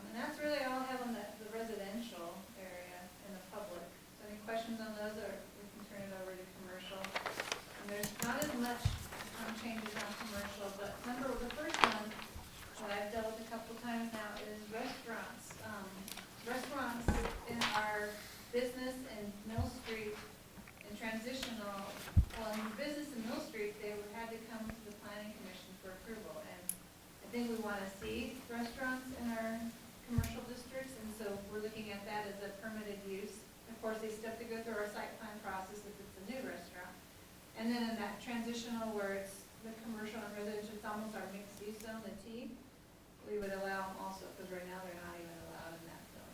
And that's really all I have on the residential area and the public. So any questions on those, or we can turn it over to commercial? And there's not as much changes on commercial, but remember, the first one, that I've dealt with a couple times now, is restaurants. Restaurants in our business in Mill Street and transitional, well, in business in Mill Street, they had to come to the planning commission for approval. And I think we want to see restaurants in our commercial districts, and so we're looking at that as a permitted use. Of course, they still have to go through our site plan process if it's a new restaurant. And then in that transitional where it's the commercial and residential, it's almost our mixed use zone, the T, we would allow them also, because right now they're not even allowed in that zone.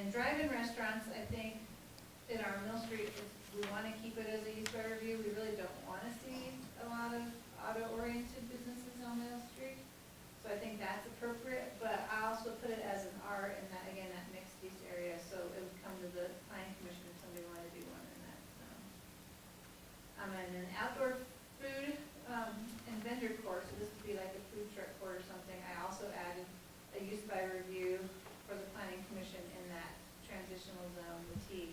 And drive-in restaurants, I think, in our Mill Street, we wanna keep it as a use by review. We really don't wanna see a lot of auto-oriented businesses on Mill Street. So I think that's appropriate, but I also put it as an R in that, again, that mixed-use area, so it would come to the planning commission if somebody wanted to do one in that zone. And then outdoor food, and vendor court, so this would be like a food truck court or something. I also added a use by review for the planning commission in that transitional zone, the T.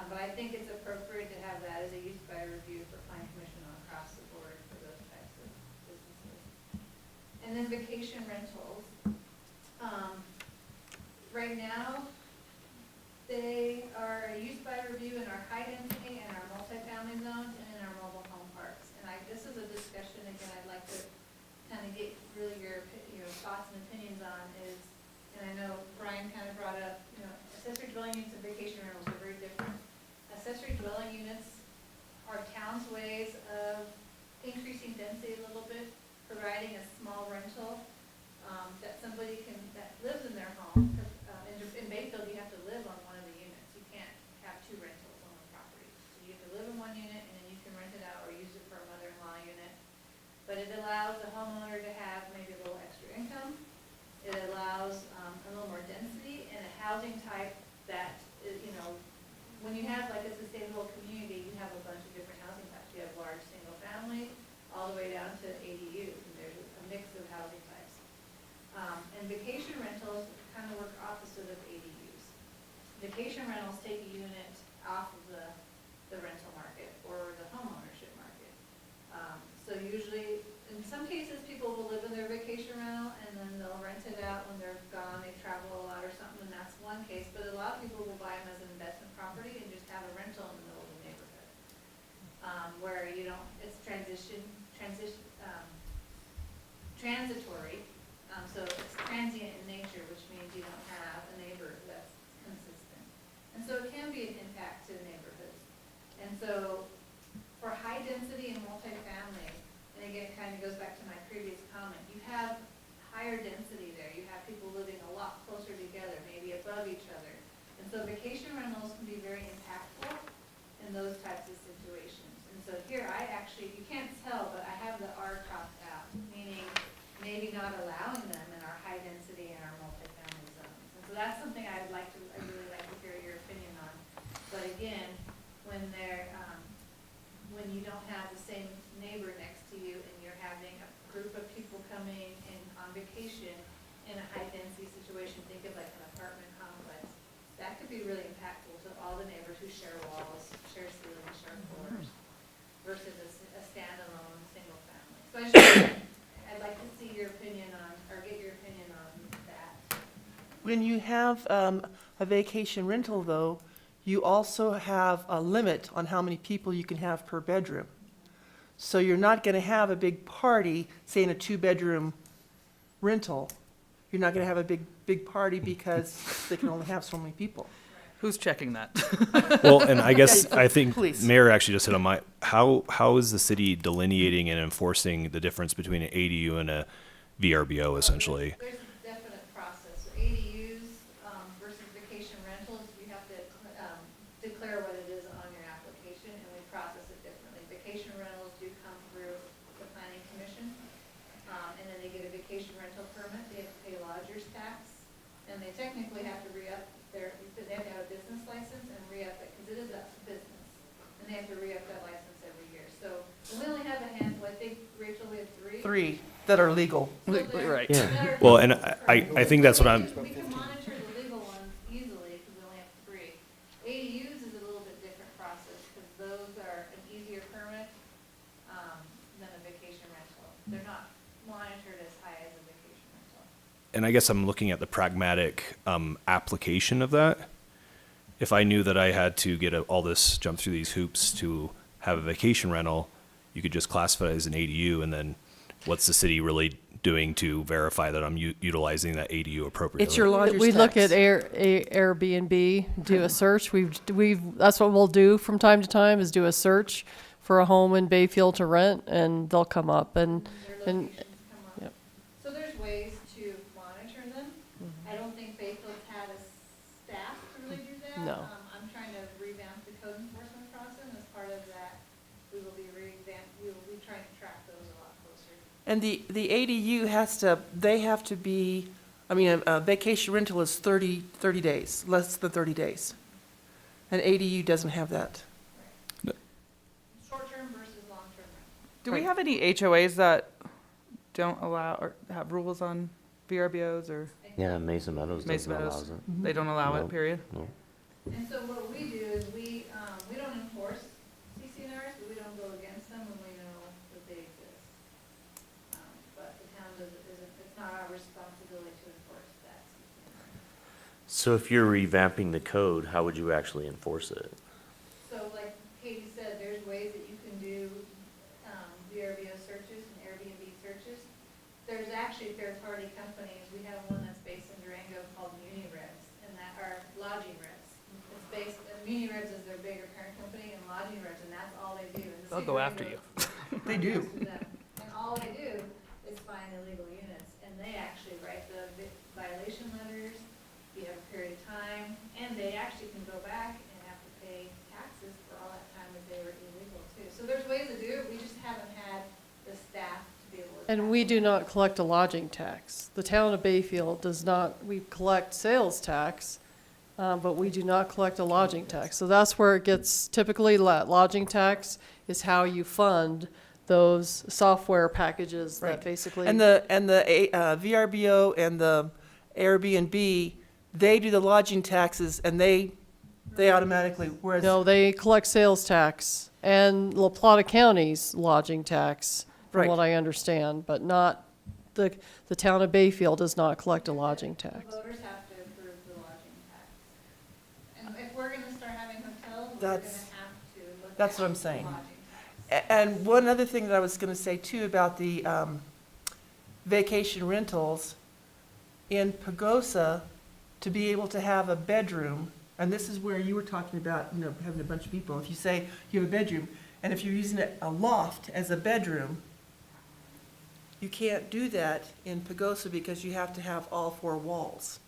But I think it's appropriate to have that as a use by review for planning commission across the board for those types of businesses. And then vacation rentals. Right now, they are a use by review in our high density and our multifamily zones and in our mobile home parks. And this is a discussion, again, I'd like to kind of get really your thoughts and opinions on is, and I know Brian kind of brought up, accessory dwelling units and vacation rentals are very different. Accessory dwelling units are towns' ways of increasing density a little bit, providing a small rental that somebody that lives in their home. In Bayfield, you have to live on one of the units. You can't have two rentals on one property. So you have to live in one unit and then you can rent it out or use it for a mother-in-law unit. But it allows the homeowner to have maybe a little extra income. It allows a little more density and a housing type that, when you have like a sustainable community, you have a bunch of different housing types. You have large single family all the way down to ADUs, and there's a mix of housing types. And vacation rentals kind of work opposite of ADUs. Vacation rentals take a unit off of the rental market or the homeownership market. So usually, in some cases, people will live in their vacation rental and then they'll rent it out when they're gone, they travel a lot or something, and that's one case. But a lot of people will buy them as an investment property and just have a rental in the middle of the neighborhood. Where it's transitory, so it's transient in nature, which means you don't have a neighbor that's consistent. And so it can be an impact to neighborhoods. And so for high density and multifamily, and again, it kind of goes back to my previous comment, you have higher density there. You have people living a lot closer together, maybe above each other. And so vacation rentals can be very impactful in those types of situations. And so here, you can't tell, but I have the R crossed out, meaning maybe not allowing them in our high density and our multifamily zones. And so that's something I'd really like to hear your opinion on. But again, when you don't have the same neighbor next to you and you're having a group of people coming in on vacation in a high density situation, think of like an apartment complex, that could be really impactful to all the neighbors who share walls, share ceilings, share floors, versus a standalone single family. So I'd like to see your opinion on, or get your opinion on that. When you have a vacation rental, though, you also have a limit on how many people you can have per bedroom. So you're not going to have a big party, say in a two-bedroom rental. You're not going to have a big party because they can only have so many people. Who's checking that? Well, and I guess, Yeah, I think please. Mayor actually just hit on how is the city delineating and enforcing the difference between an ADU and a VRBO essentially? There's a definite process. So ADUs versus vacation rentals, you have to declare what it is on your application, and we process it differently. Vacation rentals do come through the planning commission, and then they get a vacation rental permit. They have to pay lodger's tax, and they technically have to re-up they have to have a business license and re-up it, because it is a business, and they have to re-up that license every year. So we only have a handful. I think, Rachel, we have three. Three that are legal. So they're- Right. Yeah. that are- Well, and I think that's what I'm, We can monitor the legal ones easily because we only have three. ADUs is a little bit different process because those are an easier permit than a vacation rental. They're not monitored as high as a vacation rental. and I guess I'm looking at the pragmatic application of that. If I knew that I had to get jump through these hoops to have a vacation rental, you could just classify it as an ADU, and then what's the city really doing to verify that I'm utilizing that ADU appropriately? It's your lodger's tax. We look at Airbnb, do a search. That's what we'll do from time to time, is do a search for a home in Bayfield to rent, and they'll come up Their and locations come up. yep. So there's ways to monitor them. I don't think Bayfield's had a staff to And the ADU they have to be, I mean, a vacation rental is 30 days, less than 30 days. An ADU doesn't have that. Short-term versus long-term rental. Do we Right. have any HOAs that don't allow or have rules on VRBOs, or Yeah, Mason Meadows Mason doesn't Meadows. allow it. they don't allow it, Nope. period? No. And so what we do is we don't enforce CCNRs, but we don't go against them when we know that they exist. But the town it's not our responsibility to enforce that CCNR. So if you're revamping the code, how would you actually enforce it? So like Katie said, there's ways that you can do VRBO searches and Airbnb searches. There's actually third-party companies. We have one that's based in Durango called MuniRevs, and that are lodging revs. It's based, MuniRevs is their bigger parent company, and lodging revs, and that's all they do. And the They'll city go of after Durango They do. contracts with them. And all they do is find illegal units, and they actually write the violation letters, you have a period of time, and they actually can go back and have to pay taxes for all that time that they were illegal too. So there's ways to do it, we just haven't had the staff to be able to. And we do not collect a lodging tax. The town of Bayfield does not, we collect sales tax, but we do not collect a lodging tax. So that's where it gets, typically lodging tax is how you fund those software packages Right. that basically. And the VRBO and the Airbnb, they do the lodging taxes and they automatically, whereas. No, they collect sales tax and La Plata County's lodging tax, from Right. what I understand, but not, the town of Bayfield does not collect a lodging The tax. voters have to approve the lodging tax. And if we're gonna start having hotels, we're gonna have That's- to look at that's what I'm the saying. lodging tax. And one other thing that I was gonna say too about the vacation rentals, in Pagosa, to be able to have a bedroom, and this is where you were talking about, you know, having a bunch of people, if you say you have a bedroom, and if you're using a loft as a bedroom, you can't do that in Pagosa because you have to have all four walls.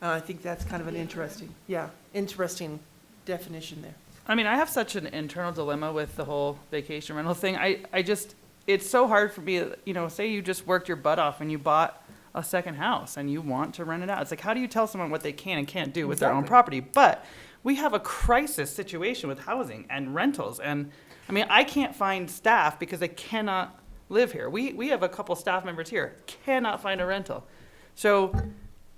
I think that's kind of an interesting definition there. I mean, I have such an internal dilemma with the whole vacation rental thing. I just, it's so hard for me, you know, say you just worked your butt off and you bought a second house and you want to rent it out. It's like, how do you tell someone what they can and can't do with their own Exactly. property? But we have a crisis situation with housing and rentals. And I mean, I can't find staff because they cannot live here. We have a couple staff members here, cannot find a rental. So,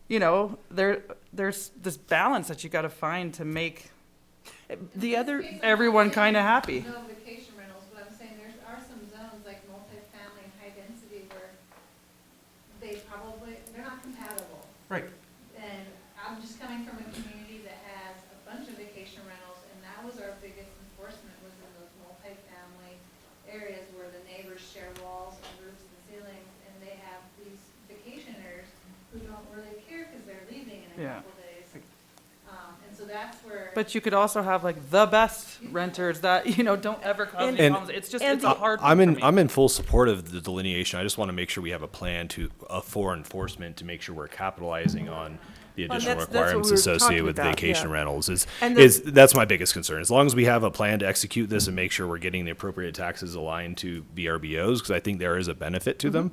you know, there's this balance that you got to find to make The other, Based on everyone how kind of many happy. No vacation rentals, but I'm saying there are some zones like multifamily and high density where they're not compatible. right, And I'm just coming from a community that has a bunch of vacation rentals, and that was our biggest enforcement, was in those multifamily areas where the neighbors share walls and roofs and ceilings, and they have these vacationers who don't really care because they're leaving in a Yeah. couple days. And so that's where. But you could also have like the best renters that, you know, don't ever cause any And- problems. It's just, and it's a hard I'm thing in for me. I'm in full support of the delineation. I just want to make sure we have a plan for enforcement to make sure we're capitalizing on the Well, additional that's what requirements we were associated talking with about, vacation yeah. rentals. And That's my biggest concern. As long as we have a plan to execute this and make sure we're getting the appropriate taxes aligned to VRBOs, because I think there is a benefit to them.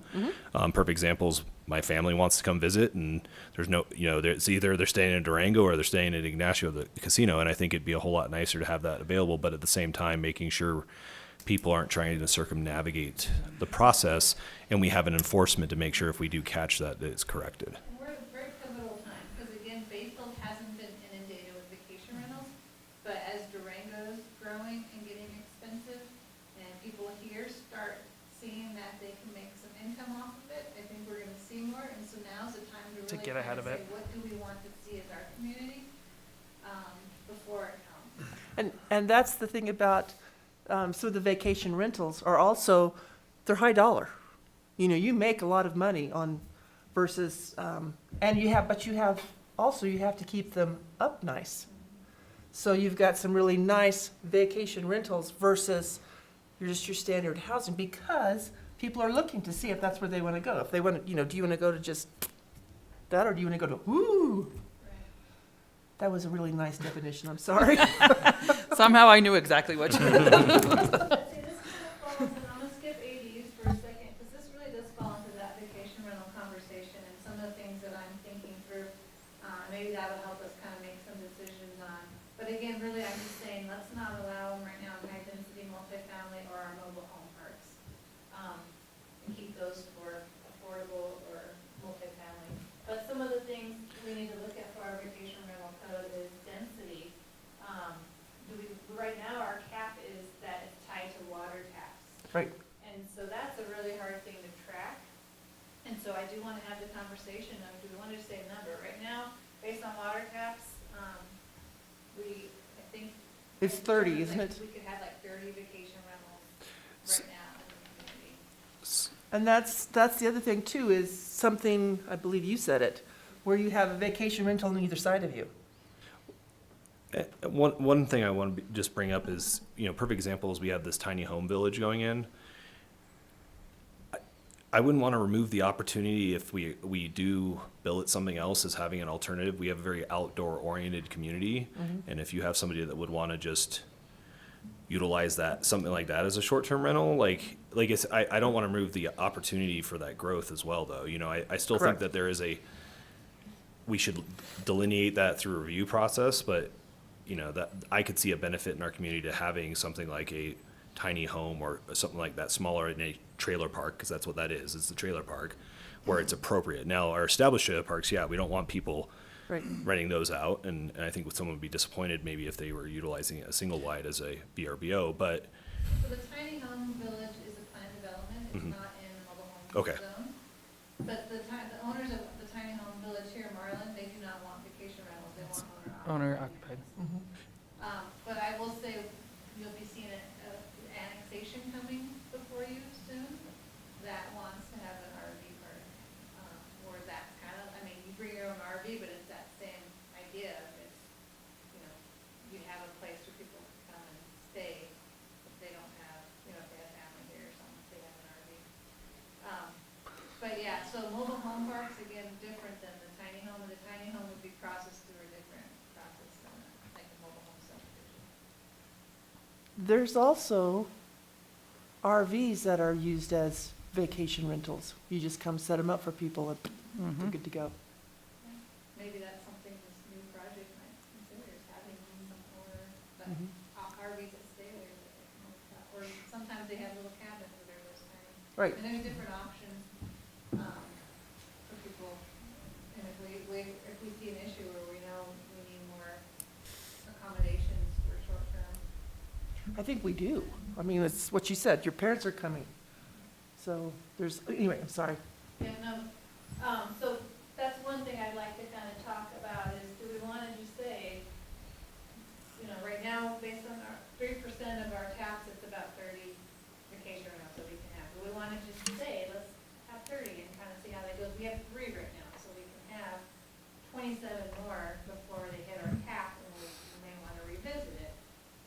Perfect examples. My family wants to come visit, and there's no, you know, it's either they're staying in Durango or they're staying at Ignacio, the casino, and I think it'd be a whole lot nicer to have that available, but at the same time, making sure people aren't trying to circumnavigate the process, and we have an enforcement to make sure if we do catch that it's corrected. And we're at a very pivotal time, because again, Bayfield hasn't been inundated with vacation rentals, but as Durango's growing and getting expensive, and people here start seeing that they can make some income off of it, I think we're gonna see more, and so now's the time to really get ahead kinda of say, it. what do we want to see as our community, before it comes. and that's the thing about, some of the vacation rentals are also, they're high dollar. You know, you make a lot of money on versus, and you have to keep them up nice. So you've got some really nice vacation rentals versus your standard housing, because people are looking to see if that's where they want to go. If they want to, you know, do you want to go to just that, or do you want to go to, woo? That was a really nice definition, I'm sorry. Somehow I knew exactly what you meant. See, this kind of falls, and I'm gonna skip ADUs for a second, because maybe that would help us kind of make some decisions on. But again, really, I'm just saying, let's not allow them right now in high-density multifamily or our mobile home parks. And keep those for affordable or multifamily. But some of the things we need to look at for our vacation rental code is density. Right now, our cap is that it's tied to water taps. Right. And so that's a really hard thing to track. And so I do want to have the conversation of, do we want to just say a number? Right now, based on water taps, I think. It's 30, isn't it? We could have like 30 vacation rentals right now in the community. And that's the other thing too, is something, I believe you said it, where you have a vacation rental on either side of you. One thing I want to just bring up is, perfect example is we have this tiny home village going in. I wouldn't want to remove the opportunity if we do bill it something else as having an alternative. We have a very outdoor oriented community. And if you have somebody that would want to just utilize that, something like that as a short-term rental, I don't want to remove the opportunity for that growth as well, though. I still think Correct. that there is we should delineate that through a review process, but that I could see a benefit in our community to having something like a tiny home or something like that, smaller in a trailer park, because that's what that is. It's a trailer park where it's appropriate. Now, our established trailer parks, we don't want people Right. renting those out, and I think someone would be disappointed maybe if they were utilizing a single wide as a VRBO, but So the tiny home village is a planned development, it's Mhm. not in mobile home Okay. zone. But the owners of the tiny home village here in Marlin, they do not want vacation rentals, they want owner occupied. But I will say, you'll be seeing an annexation coming before you soon that wants to have an RV park. Or that's kind of, you bring your own RV, but it's that same idea. It's, you have a place where people can come and stay if they don't have, if they have family here or something, if they have an RV. But yeah, so mobile home parks, again, different than the tiny home. The tiny home would be processed through a different process than like a mobile home subdivision. There's also RVs that are used as vacation rentals. You just come set them up for people and they're good to go. Maybe that's something this new project might consider, is having some more, but Mhm. RVs that stay there. Or sometimes they have little cabins where they're those tiny. Right. And there's different options, for people. And if we see an issue where we know we need more accommodations for short term. I think we do. It's what you said, your parents are coming. So anyway, I'm sorry. Yeah, no, so that's one thing I'd like to kind of talk about is, do we want to just say, right now, based on our 3% of our tax, it's about 30 vacation rentals that we can have. Do we want to just say, let's have 30 and kind of see how that goes? We have 3 right now, so we can have 27 more before they hit our cap, and we may want to revisit it.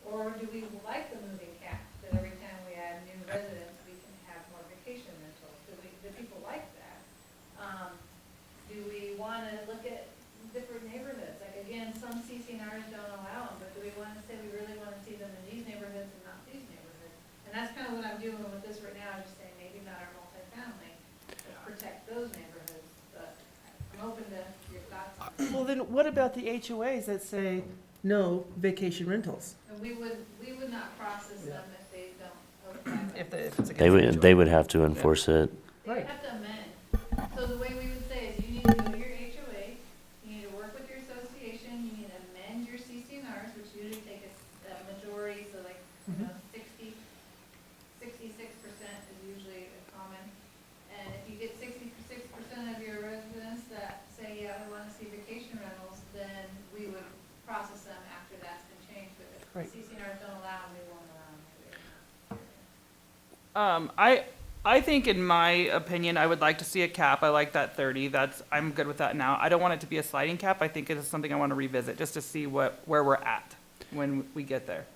Or do we like the moving cap, that every time we add new residents, we can have more vacation rentals? Do people like that? Do we want to look at different neighborhoods? Like, again, some CCNRs don't allow them, but do we want to say we really want to see them in these neighborhoods and not these neighborhoods? And that's kind of what I'm doing with this right now, just saying maybe not our multifamily, but protect those neighborhoods. But I'm open to your thoughts on that. Well, then what about the HOAs that say no vacation rentals? And we would not process them if they don't apply. If it's against They would have to enforce it. They Right. have to amend. So the way we would say is, you need to go to your HOA, you need to work with your association, you need to amend your CCNRs, which usually take a majority, so like, 66% is usually common. And if you get 66% of your residents that say, yeah, we want to see vacation rentals, then we would process them after that's been changed. But if Right. CCNRs don't allow them, we won't allow them. I think in my opinion, I would like to see a cap. I like that 30. I'm good with that now. I don't want it to be a sliding cap. I think it is something I want to revisit just to see where we're at when we get there.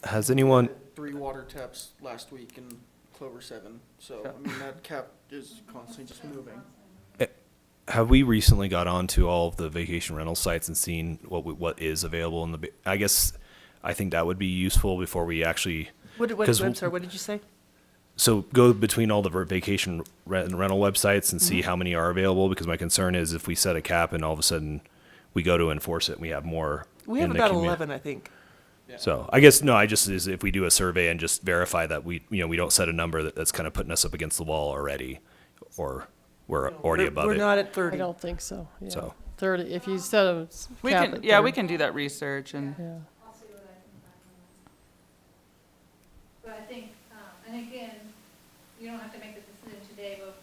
has anyone, 3 water taps last week in Clover 7, so, that cap is constantly just moving. have we recently got onto all of the vacation rental sites and seen what is available in I guess, I think that would be useful before we actually, What did you say? so go between all the vacation rental websites and see how many are available, because my concern is if we set a cap and all of a sudden we go to enforce it, and we have more We in have the about commu- 11, I think. So I guess, no, I just, is if we do a survey and just verify that we don't set a number that's kind of putting us up against the wall already, or we're already above We're it. not at I 30. don't think so, yeah. So- 30, if you set a We cap can, at yeah, we 30. can do that research and, Yeah. I'll see what I can find on that. But I think, and again, you don't have to make the decision today, but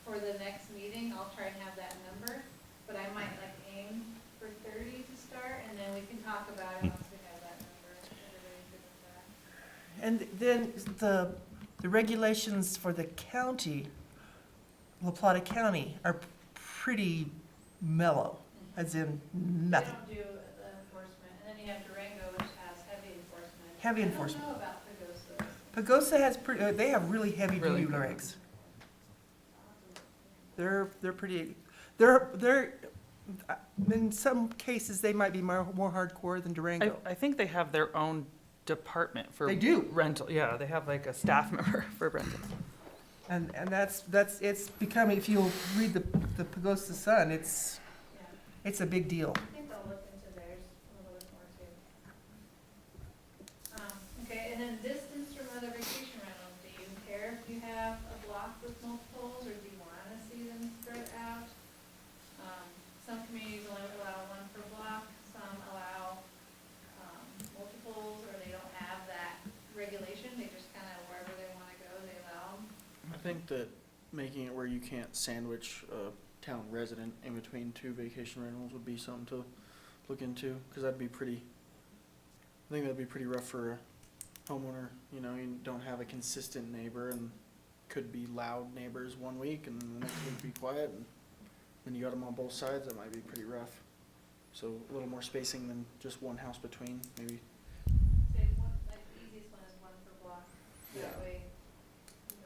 for the next meeting, I'll try and have that number. But I might like aim for 30 to start, and then we can talk about it once we have that number, if everybody's good with that. And then the regulations for the county, La Plata County, are pretty mellow, as in nothing. They don't do the enforcement, and then you have Durango, which has heavy enforcement. Heavy enforcement. I don't know about Pagosa. Pagosa has they have really heavy Really? duty regs. They're pretty, they're, in some cases, they might be more hardcore than Durango. I think they have their own department for. They do. Rental, yeah, they have like a staff member for rentals. And that's, it's becoming, if you'll read the Pagosa Sun, it's a big deal. I think I'll look into theirs a little bit more too. Okay, and then distance from other vacation rentals, do you care if you have a block with multiples, or do you wanna see them spread out? Some communities only allow one per block, some allow, multiples, or they don't have that regulation, they just kinda, wherever they wanna go, they allow them. I think that making it where you can't sandwich a town resident in between two vacation rentals would be something to look into, because that'd be pretty, I think that'd be pretty rough for a homeowner. You know, you don't have a consistent neighbor, and could be loud neighbors one week and the next week be quiet, and then you got them on both sides. That might be pretty rough. So a little more spacing than just one house between, maybe. Say one, like the easiest one is one per block, that Yeah. way, you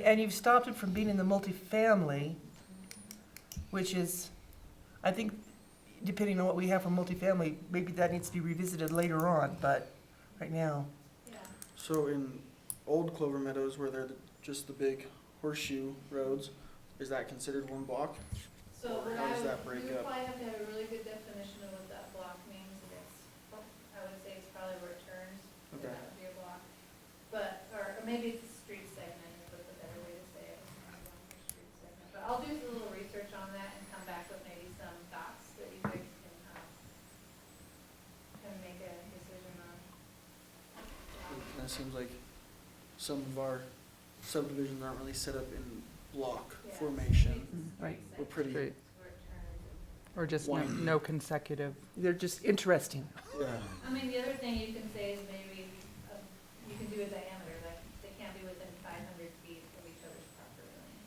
know. And you've stopped it from being in the multifamily, which is, I think, depending on what we have for multifamily, maybe that needs to be revisited later on, but right now. Yeah. So in old Clover Meadows, where they're just the big horseshoe roads, is that considered one block? So Or what how does I that would, break we would up? probably have to have a really good definition of what that block means, and it's, I would say it's probably where it turns, and Okay. that would be a block. But, or maybe it's a street segment, is what the better way to say it, street segment. But I'll do a little research on that and come back with maybe some thoughts that you guys can make a decision on. And it seems like some of our subdivisions aren't really set up in block Yeah. formation. Right. We're pretty, Great. Where it turns. Or just no, One. no consecutive. They're just interesting. yeah. I mean, the other thing you can say is maybe, you can do a diameter, like, they can't be within 500 feet of each other's property line.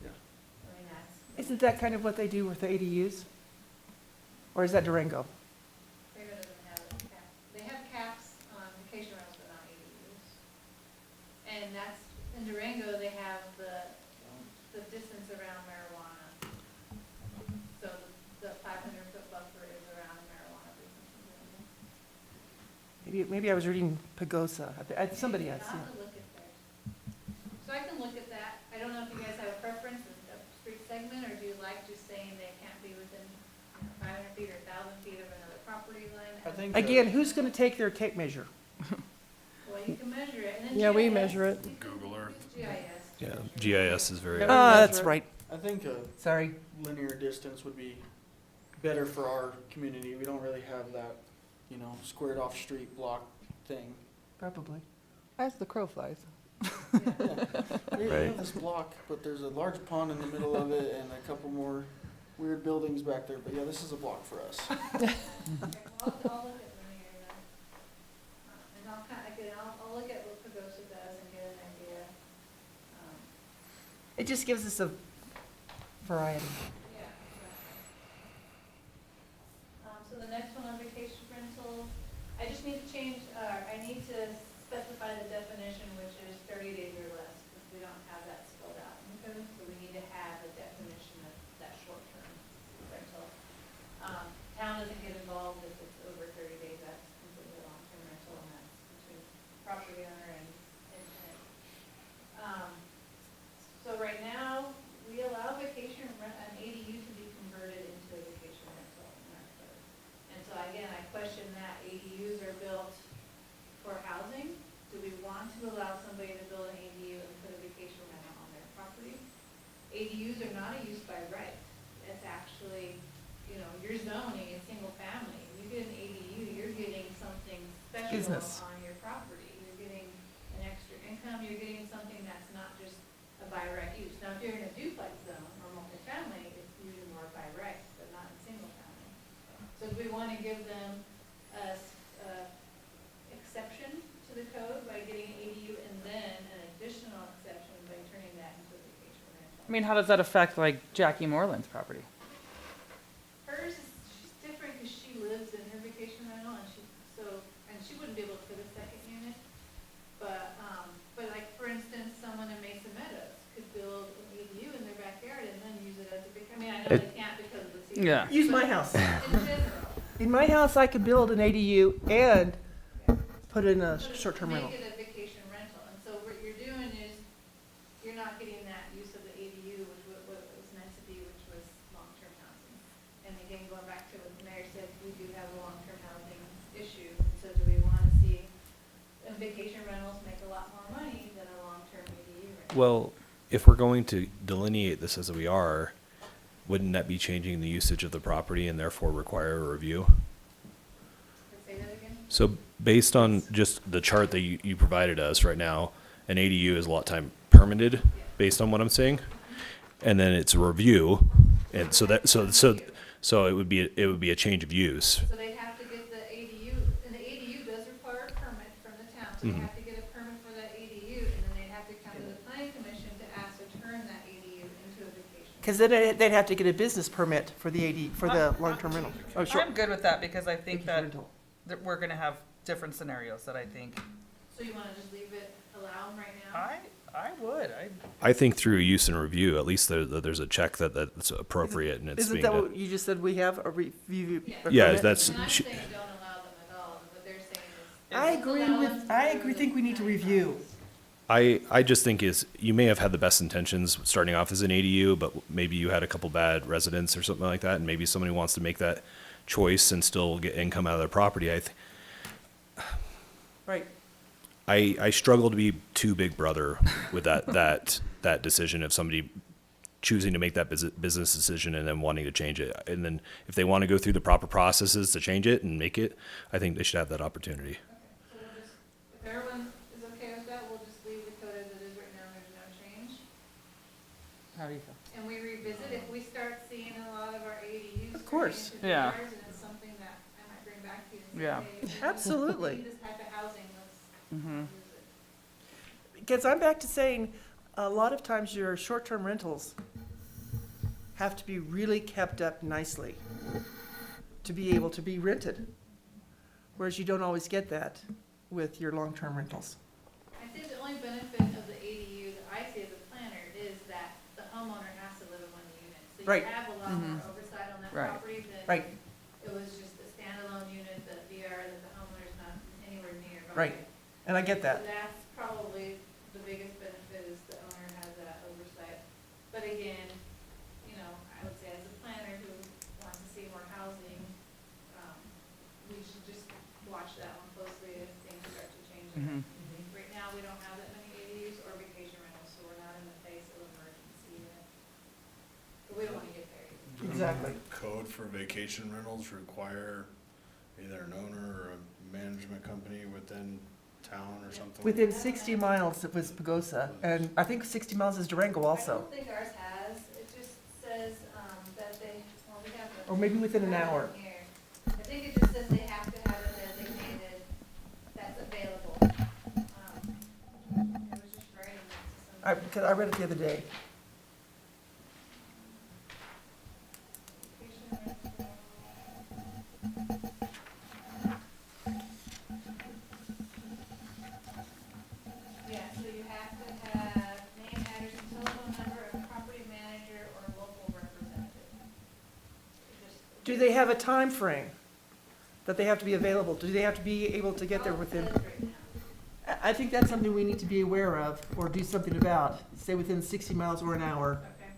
Yeah. I mean, that's. Isn't that kind of what they do with the ADUs? Or is that Durango? Raymond doesn't have a cap. They have caps on vacation rentals, but not ADUs. And that's, in Durango, they have the distance around marijuana. So the 500-foot buffer is around the marijuana business. Maybe I was reading Pagosa. Somebody has, I'll yeah. have to look at that. So I can look at that. I don't know if you guys have a preference, a street segment, or do you like just saying they can't be within 500 feet or 1,000 feet of another property line? I think. Again, who's gonna take their tape measure? Well, you can measure it, and then Yeah, we GIS, measure it. you can Google Earth. use GIS. Yeah, GIS is very. Yeah. That's right. I think a Sorry. linear distance would be better for our community. We don't really have that, you know, squared off street block thing. Probably. As the crow flies. We Right. have this block, but there's a large pond in the middle of it and a couple more weird buildings back there. But yeah, this is a block for us. Okay, well, I'll look at linear then. And I'll kind of, again, I'll look at what Pagosa does and get an idea. It just gives us a variety. Yeah. So the next one on vacation rental, I just need to change, I need to specify the definition, which is 30 days or less, because we don't have that spelled out in the code, so we need to have a definition of that short-term rental. Town doesn't get involved if it's over 30 days, that's completely long-term rental, and that's between property owner and tenant. So right now, we allow vacation rent, an ADU to be converted into Business. on your property. You're getting an extra income, you're getting something that's not just a by right use. Now, if you're in a duplex zone or multifamily, it's usually more by right, but not in single family. So do we want to give them a exception to the code by getting an ADU and then an additional exception by turning that into a vacation rental? I mean, how does that affect like Jackie Moreland's property? Hers is, she's different because she lives in her vacation rental and she wouldn't be able to put a second unit. But like, for instance, someone in Mesa Meadows could build an ADU in their backyard and then use it as a I mean, I know they can't because of the season. Yeah. Use my house. In general. In my house, I could build an ADU and put in a But short-term rental. Make it a vacation rental, and so what you're doing is, you're not getting that use of the ADU, which what it was meant to be, which was long-term housing. And again, going back to what the mayor said, we do have a long-term housing issue, so do we wanna see, vacation rentals make a lot more money than a long-term ADU rental? Well, if we're going to delineate this as we are, wouldn't that be changing the usage of the property and therefore require a review? Say that again? So based on just the chart that you provided us right now, an ADU is a lot of time permitted, based on what I'm saying, and then it's a review, and so it would be a change of use. So they'd have to get the ADU, and the ADU does require a permit from the town, so they Mhm. have to get a permit for that ADU, and then they'd have to come to the planning commission to ask to turn that ADU into a vacation. Because then they'd have to get a business permit for the for the long-term rental. Oh, sure. I'm good with that because I think Vacation that, rental. that we're gonna have different scenarios that I think, So you wanna just leave it, allow them right now? I would, I think through use and review, at least there's a check that's appropriate and it's Isn't being that done. what you just said, we have a review? a Yeah, permit? that's, And I'm she- saying don't allow them at all, what they're saying is. I agree allow with, them to I go agree, to think we need to the review. I just think is, you may have had the best intentions starting off as an ADU, but maybe you had a couple bad residents or something like that, and maybe somebody wants to make that choice and still get income out of their property. Right. I struggle to be too big brother with that decision of somebody choosing to make that business decision and then wanting to change it. And then if they want to go through the proper processes to change it and make it, I think they should have that opportunity. So we'll just, if everyone is okay with that, we'll just leave the code as it is right now, there's no change. how do you feel? And we revisit if we start seeing a lot of our ADUs. Of course. turning into Yeah. VRs, and it's something that I might bring back to you and say, Yeah. hey, we Absolutely. need this type of housing, let's Mm-hmm. use it. Because I'm back to saying, a lot of times your short-term rentals have to be really kept up nicely to be able to be rented. Whereas you don't always get that with your long-term rentals. I think the only benefit of the ADU that I see as a planner is that the homeowner has to live in one unit. So Right. you have a lot more oversight on that Right. property than Right. it was just a standalone unit, the VR that the homeowner's not anywhere near. Right. And I get So that. that's probably the biggest benefit is the owner has that oversight. But again, you know, I would say as a planner who wants to see more housing, we should just watch that one closely if things start to change. Mhm. Right now, we don't have that many ADUs or vacation rentals, so we're not in the face of emergency yet. But we don't wanna get there either. Exactly. Code for vacation rentals require either an owner or a management company within town or something? Within 60 miles, it was Pagosa, and I think 60 miles is Durango I also, don't think ours has, it just says, that they, well, we have the. or maybe within an I have it hour. here. I think it just says they have to have it designated that's available. It was just writing that to Because I read it the other day. Vacation rental. Yeah, so you have to have name, address, and telephone number of property manager or local representative. Do they have a time frame that they have to be available? Do they have to be able to get there within? I think that's something we need to be aware of or do something about, say within 60 miles or an hour. Okay.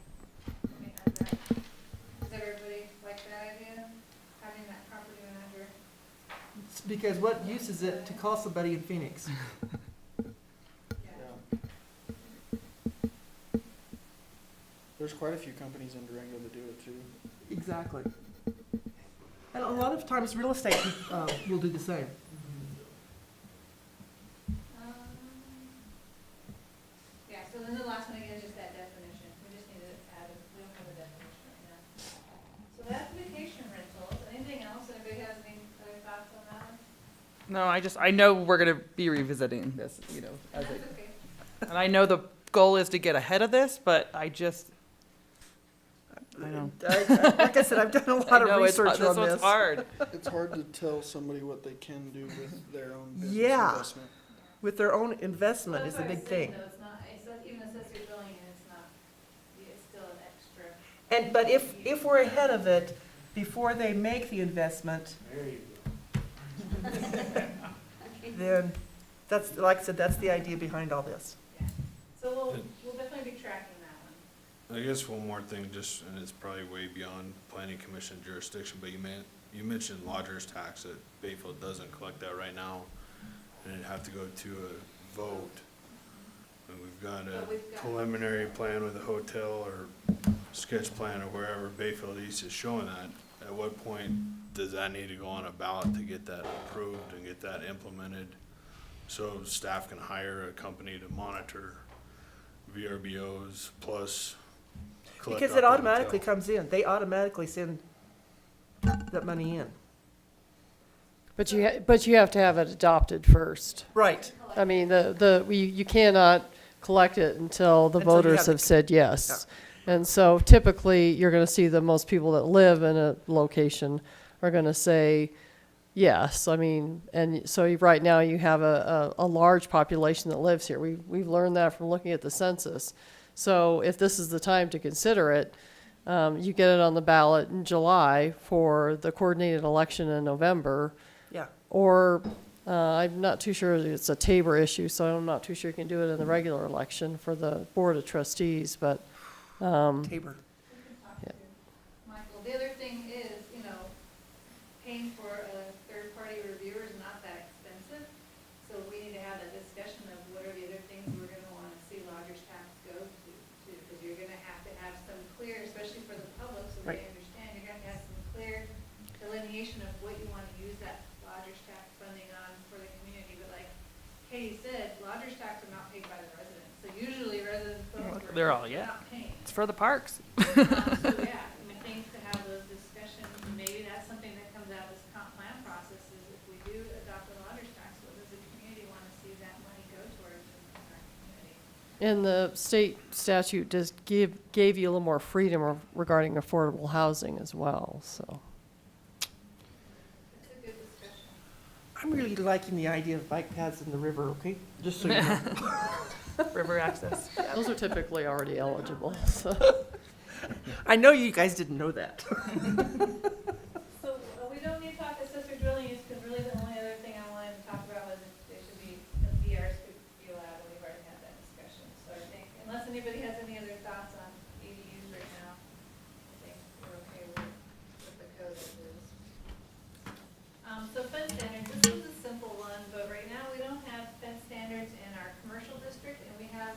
Let me add that. Does everybody like that idea, having that property manager? It's because what use is it to call somebody in Phoenix? Yeah. There's quite a few companies in Durango that do it too. Exactly. And a lot of times real estate will do the same. No, I know we're gonna be revisiting this, you know, as That's it, okay. and I know the goal is to get ahead of this, but I know. Like I said, I've done a lot I know of it's- research on This one's this. hard. It's hard to tell somebody what they can do with their own business Yeah. investment. With their own investment is the That's why I big was saying, thing. though, it's not, even accessory dwelling unit, it's not, it's still an extra. And, but if we're ahead of it, before they make the investment, then that's, like I said, that's the idea behind all this. So we'll definitely be tracking that one. I guess one more thing, just, and it's probably way beyond planning commission jurisdiction, but you mentioned lodger's tax that Bayfield doesn't collect that right now, and it'd have to go to a vote. And we've got But we've a got- preliminary plan with a hotel or sketch plan or wherever Bayfield East is showing that. At what point does that need to go on a ballot to get that approved and get that implemented? So staff can hire a company to monitor VRBOs plus collect Because off it the automatically hotel. comes in. They automatically send that money in. But you have to have it adopted first. Right. I mean, you cannot collect it until the Until you voters have the- have said yes. And so typically, you're gonna see the most people that live in a location are gonna say yes. I mean, and so right now you have a large population that lives here. We've learned that from looking at the census. So if this is the time to consider it, you get it on the ballot in July for the coordinated election in November. Yeah. Or, I'm not too sure, it's a Tabor issue, so I'm not too sure you can do it in the regular election for the Board of Trustees, but, Tabor. We can talk to Michael. The other thing is, paying for a third-party reviewer is not that expensive. So we need to have that discussion of what are the other things we're gonna wanna see lodger's tax go to, because you're gonna have to have some clear, especially for the public, so Right. they understand, you're gonna have some clear delineation of what you wanna use that lodger's tax funding on for the community. But like Katie said, lodger's tax are not paid by the residents, so usually residents don't. They're all, yeah. Not paying. It's for the parks. So yeah, I think to have those discussions, and maybe that's something that comes out of this comp plan process, is if we do adopt a lodger's tax, what does the community want to see that money go towards in our community? and the state statute just gave you a little more freedom regarding affordable housing as well, so. It's a good discussion. I'm really liking the idea of bike paths in the river, okay? Just so you know. River access. Those are typically already eligible, so. I know you guys didn't know that. So we don't need to talk accessory dwelling use, because really the only other thing I wanted to talk about was if there should be, if VRs could be allowed, and we've already had that discussion. So I think, unless anybody has any other thoughts on ADUs right now, I think we're okay with the code as is. So fence standards, this was a simple one, but right now we don't have fence standards in our commercial district, and we have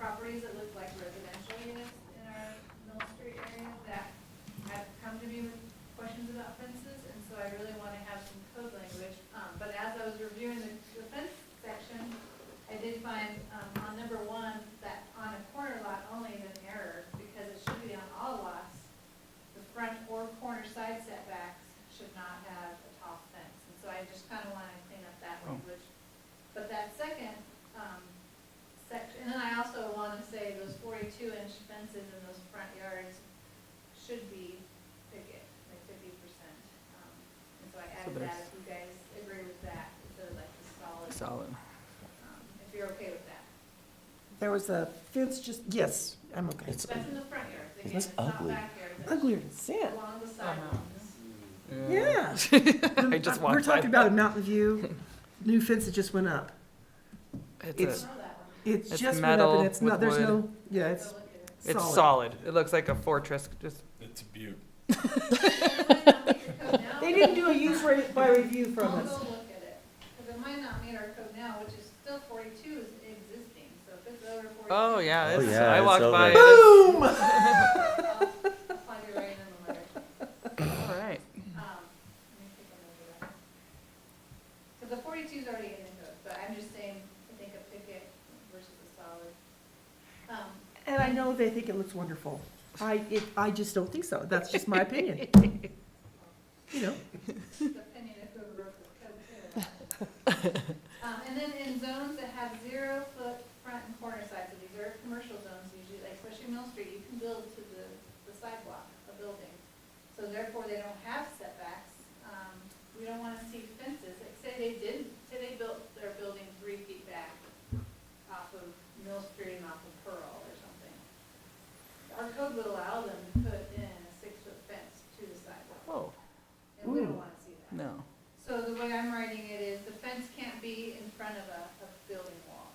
properties that look like residential units in our Mill Street area that have come to me with questions about fences, and so I really want to have some code language. But as I was reviewing the fence section, I did find, on number one, that on a corner lot only is an error, because it should be on all lots. The front or corner side setbacks should not have a tall fence, and so I just kind of want to clean up that language. But that second, section, and then I also want to say those 42-inch fences in those front yards should be picket, like 50%. And so I added that, if you guys agree with that, instead of like the solid, Solid. if you're okay with that. There was a fence just, yes, I'm okay. That's in the front yards, again, It's it's not ugly. backyards, it's Uglier than sin. along the sidelines. Yeah. I just We're walked by talking about a Mountain View, new fence that just went up. It's It's- I know that one. It It's just went up metal and it's not, with there's wood. no, yeah, it's Go look at it. It's solid. solid. It looks like a fortress, just, It's a beaut. They didn't do a use by review from I'll us. go look at it, because it might not meet our code now, which is still 42 is existing, so if it's over 42. oh, yeah, Oh, it's, yeah, I it's walked over. by it. Boom! I'll plug it right in the letter. All right. Let me take a look at that. So the 42 is already in the code, but I'm just saying, I think a picket versus a solid. And I know they think it looks wonderful. I just don't think so. That's just my opinion. You know, The opinion of whoever wrote the code too. And then in zones that have 0-foot front and corner sides, so these are commercial zones usually, like especially Mill Street, you can build to the sidewalk, a building. So therefore, they don't have setbacks. We don't wanna see fences, like say they built their building 3 feet back off of Mill Street and off of Pearl or something. Our code would allow them to put in a 6-foot fence to the sidewalk. Oh, And we don't wanna see that. no. So the way I'm writing it is, the fence can't be in front of a building wall.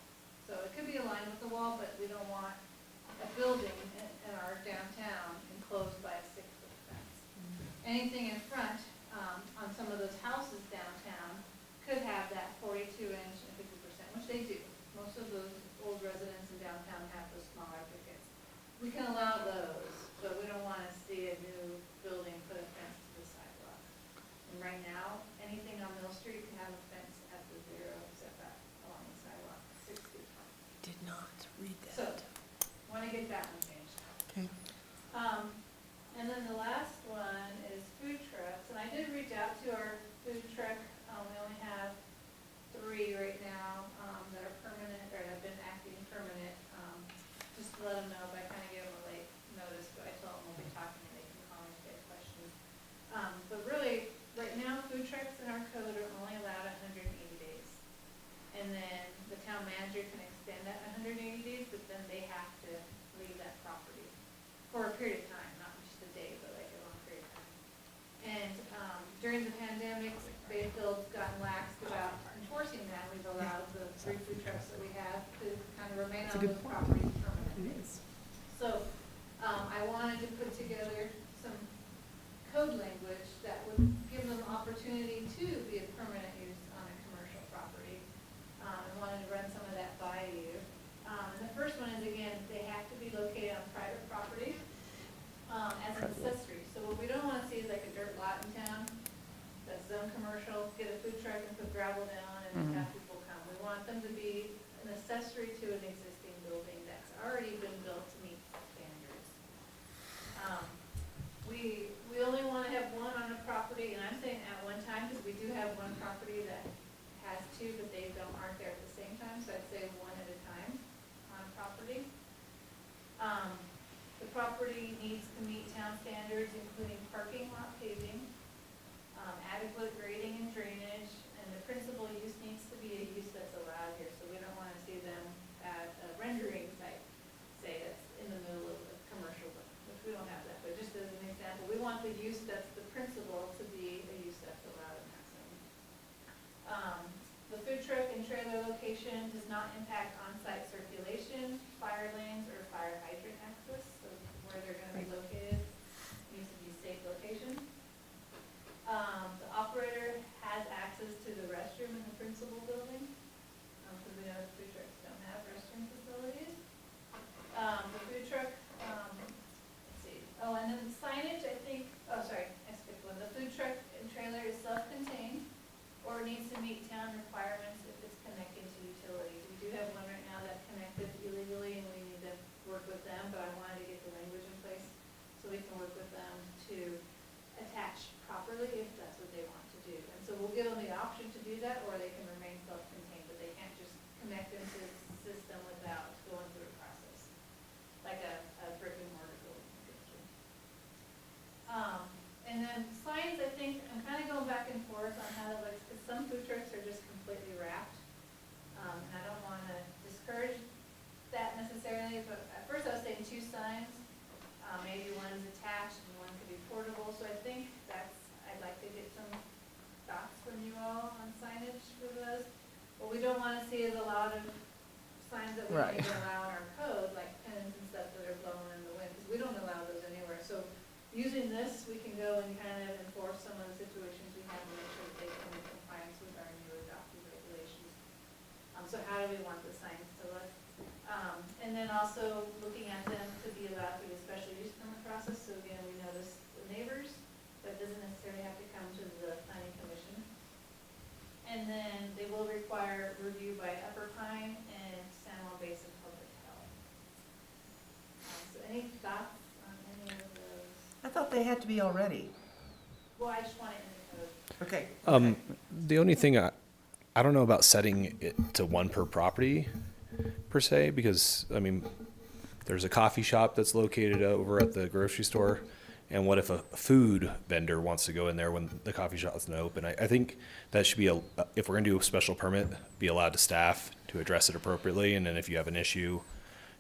So it could be aligned with the wall, but we don't want a building in our downtown enclosed by a 6-foot fence. Anything in front, on some of those houses downtown, could have that 42-inch and 50%, which they do. Most of those old residents in downtown have those smaller pickets. We can allow those, but we don't wanna see a new building put a fence to the sidewalk. And right now, anything on Mill Street can have a fence at the 0 setback along the sidewalk, 6 feet. Did not read So, wanna get that one changed. Okay. And then the last one is food trucks, and I did reach out to our food truck, we only have 3 right now, that are permanent, or have been acting permanent, just to let them know, but I kinda gave them a late notice, but I told them we'll be talking, and they can call me if they have questions. But really, right now, food trucks in our code are only allowed 180 days. And then the town manager can extend that 180 days, but then they have to leave that property for a period of time, not just a day, but like a long period of time. And during the pandemic, Bayfield's gotten lax about enforcing that. We've allowed the 3 food trucks that we have to kind of remain on those properties permanently. So I wanted to put together some code language that would give them opportunity to be a permanent use on a commercial property. I wanted to run some of that by you. And the first one is, again, they have to be located on private property as an accessory. So what we don't want to see is like a dirt lot in town that's zone commercial, get a food truck and put gravel down and have people come. We want them to be an accessory to an existing building that's already been built to meet standards. We only want to have 1 on a property, and I'm saying at one time, because we do have 1 property that has 2, but they aren't there at the same time, so I'd say 1 at a time on a property. The property needs to meet town standards, including parking lot paving, adequate grading and drainage, and the principal use needs to be a use that's allowed here, so we don't want to see them at a rendering site, say that's in the middle of a commercial, which we don't have that, but just as an example, we want the use that's the principal to be a use that's allowed in that zone. The food truck and trailer location does not impact on-site circulation, fire lanes, or fire hydrant access, so where they're gonna be located needs to be safe location. The operator has access to the restroom in the principal building, because we know the food trucks don't have restroom facilities. The food truck, let's see, and then signage, I think, I skipped one. The food truck and trailer is self-contained, or needs to meet town requirements if it's connected to utilities. We do have one right now that's connected illegally, and we need to work with them, but I wanted to get the language in place so we can work with them to attach properly if that's what they want to do. And so we'll give them the option to do that, or they can remain self-contained, but they can't just connect into the system without going through a process, like a brick and mortar building. And then signs, I think, I'm kind of going back and forth on how that looks, because some food trucks are just completely wrapped. And I don't want to discourage that necessarily, but at first I was saying 2 signs. Maybe one is attached and one could be portable, so I think I'd like to get some thoughts from you all on signage for those. What we don't want to see is a lot of signs that we don't even allow in our code, like pens and stuff that are blowing in the wind, because we don't allow those anywhere. So using this, we can go and kind of enforce some of the situations we have to make sure that they come in compliance with our new adopted regulations. So how do we want the signs to look? And then also looking at them to be allowed through the special use permit process. So again, we notice the neighbors, but it doesn't necessarily have to come to the planning commission. And then they will require review by Upper Pine and San Juan Basin Public Health. So any thoughts on any of those? I thought they had to be already. Well, I just want it in the code. Okay. The only thing I don't know about setting it to one per property per se, because, I mean, there's a coffee shop that's located over at the grocery store. And what if a food vendor wants to go in there when the coffee shop isn't open? I think that should be, if we're gonna do a special permit, be allowed to staff to address it appropriately. And then if you have an issue,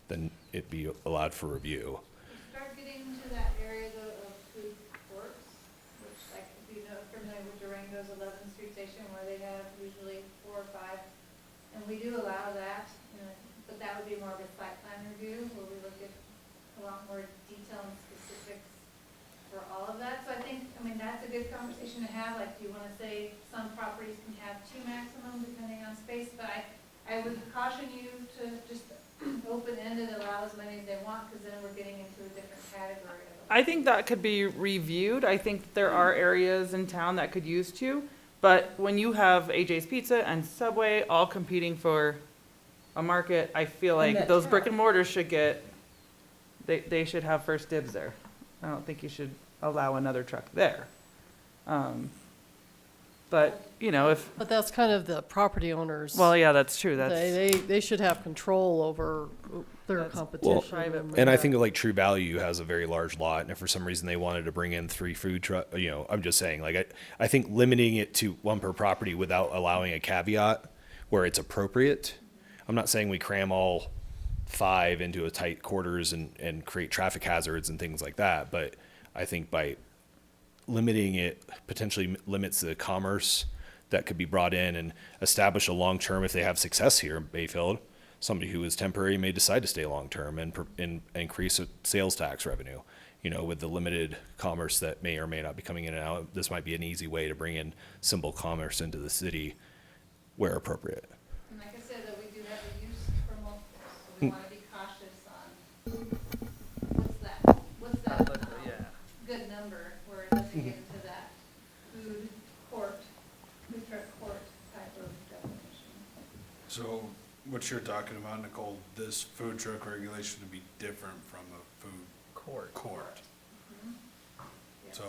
then it'd be allowed for review. Start getting into that area though of food courts, which like, if you know, familiar with Durango's 11th Street Station where they have usually 4 or 5. And we do allow that, you know, but that would be more of a site plan review where we look at a lot more detail and specifics for all of that. So I think, I mean, that's a good conversation to have. Like, do you want to say some properties can have 2 maximum depending on space? But I would caution you to just open-ended, allow as many as they want, because then we're getting into a different category of them. I think that could be reviewed. I think there are areas in town that could use 2. But when you have AJ's Pizza and Subway all competing for a market, I feel In like that those town. brick and mortars should get, they should have first dibs there. I don't think you should allow another truck there. But, you know, if, But that's kind of the property owners. well, yeah, that's true. That's, They should have control over their That's- competition. private. And I think like True Value has a very large lot, and if for some reason they wanted to bring in 3 food truck, you know, I'm just saying, like, I think limiting it to 1 per property without allowing a caveat where it's appropriate. I'm not saying we cram all 5 into a tight quarters and create traffic hazards and things like that, but I think by limiting it potentially limits the commerce that could be brought in and establish a long-term, if they have success here in Bayfield, somebody who is temporary may decide to stay long-term and increase sales tax revenue. You know, with the limited commerce that may or may not be coming in and out, this might be an easy way to bring in simple commerce into the city where appropriate. And like I said, though, we do have a use for multiple, so we want to be cautious on what's that good number where it doesn't get into that food truck court type of definition. So what you're talking about, Nicole, this food truck regulation would be different from a food court. Yeah. So,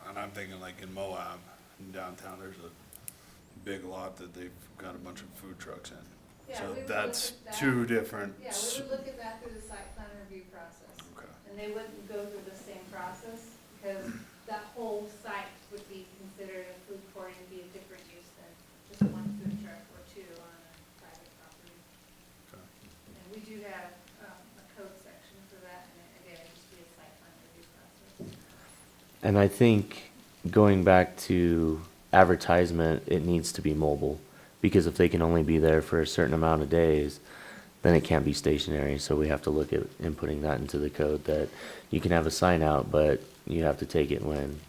and I'm thinking like in Moab, in downtown, there's a big lot that they've got a bunch of food trucks in. Yeah, So we would that's look at that. 2 different. Yeah, we would look at that through the site plan review process. Okay. And they wouldn't go through the same process because that whole site would be considered a food court and be a different use than just 1 food truck or 2 on a private property. Okay. And we do have a code section for that, and again, it'd just be a site plan review process. And I think going back to advertisement, it needs to be mobile. Because if they can only be there for a certain amount of days, then it can't be stationary. So we have to look at inputting that into the code that you can have a sign out, but you have to take it when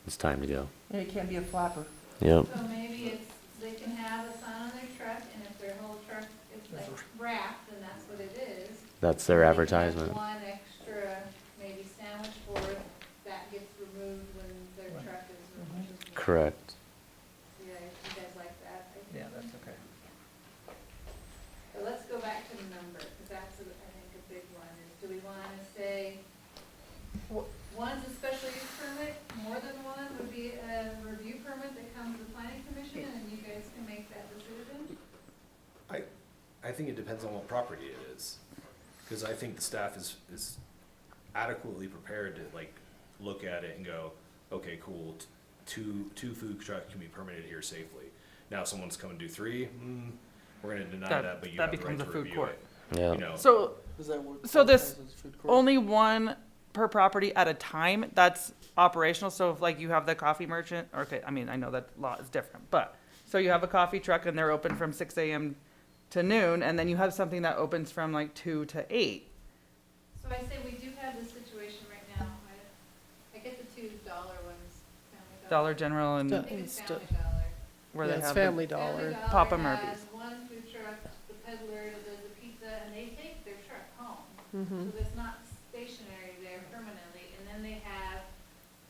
it's time to go. It can't be a flapper. Yep. So maybe it's, they can have a sign on their truck, and if their whole truck is like wrapped, then that's what it is. That's their They can have advertisement. 1 extra, maybe sandwich board that gets removed when their truck is removed. Correct. Yeah, you guys like that? I think. yeah, that's okay. But let's go back to the number, because that's, I think, a big one, is do we want to say, one's a special use permit, more than 1 would be a review permit that comes to the planning commission, and you guys can make that decision? I think it depends on what property it is, because I think the staff is adequately prepared to like look at it and go, okay, cool, 2 food trucks can be permitted here safely. Now, if someone's coming to do 3, we're gonna deny that, but you that have the right becomes a to food review court. it. Yeah. You know, So Is that what? So this qualifies as food court? only 1 per property at a time, that's operational. So if like you have the coffee merchant, okay, I mean, I know that law is different, but, so you have a coffee truck and they're open from 6 a.m. to noon, and then you have something that opens from like 2 to 8. So I say we do have this situation right now, I get the $2 ones, Family Dollar General and Yeah. I think it's It's Family the- Dollar. where Yeah, they it's have Family the, Dollar. Papa Family Dollar Murphy's. has 1 food truck, the peddler that does the pizza, and they take their truck home. Mhm. So it's not stationary there permanently, and then they have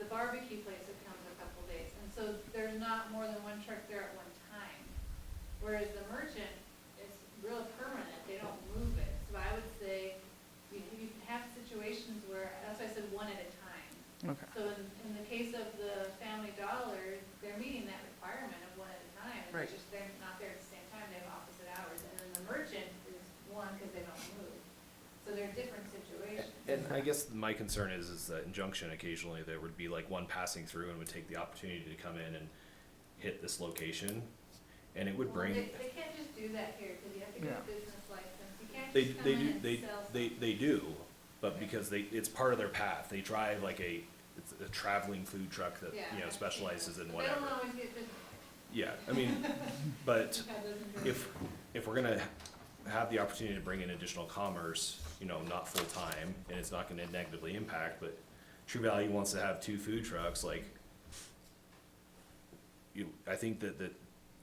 the barbecue place that comes a couple days. And so there's not more than 1 truck there at one time. Whereas the merchant is real permanent, they don't move it. So I would say, you have situations where, that's why I said 1 at a time. okay. So in in the case of the Family Dollar, they're meeting that requirement of one at a time. And Right. it's just, they're not there at the same time, they have opposite hours. And then the merchant is one because they don't move. So they're different situations. And I guess my concern is that in Junction occasionally there would be like one passing through and would take the opportunity to come in and hit this location. And it would Well, bring, they can't just do that here because you have to get Yeah. a business license. You can't they, just come they in do, and they, sell they, something. they do, but because it's part of their path. They drive like it's a traveling food truck that, Yeah, you know, I've seen specializes it. in But whatever. they don't always get business. Yeah, I mean, but That doesn't do it. if we're gonna have the opportunity to bring in additional commerce, you know, not full-time, and it's not gonna negatively impact, but True Value wants to have 2 food trucks, like, I think that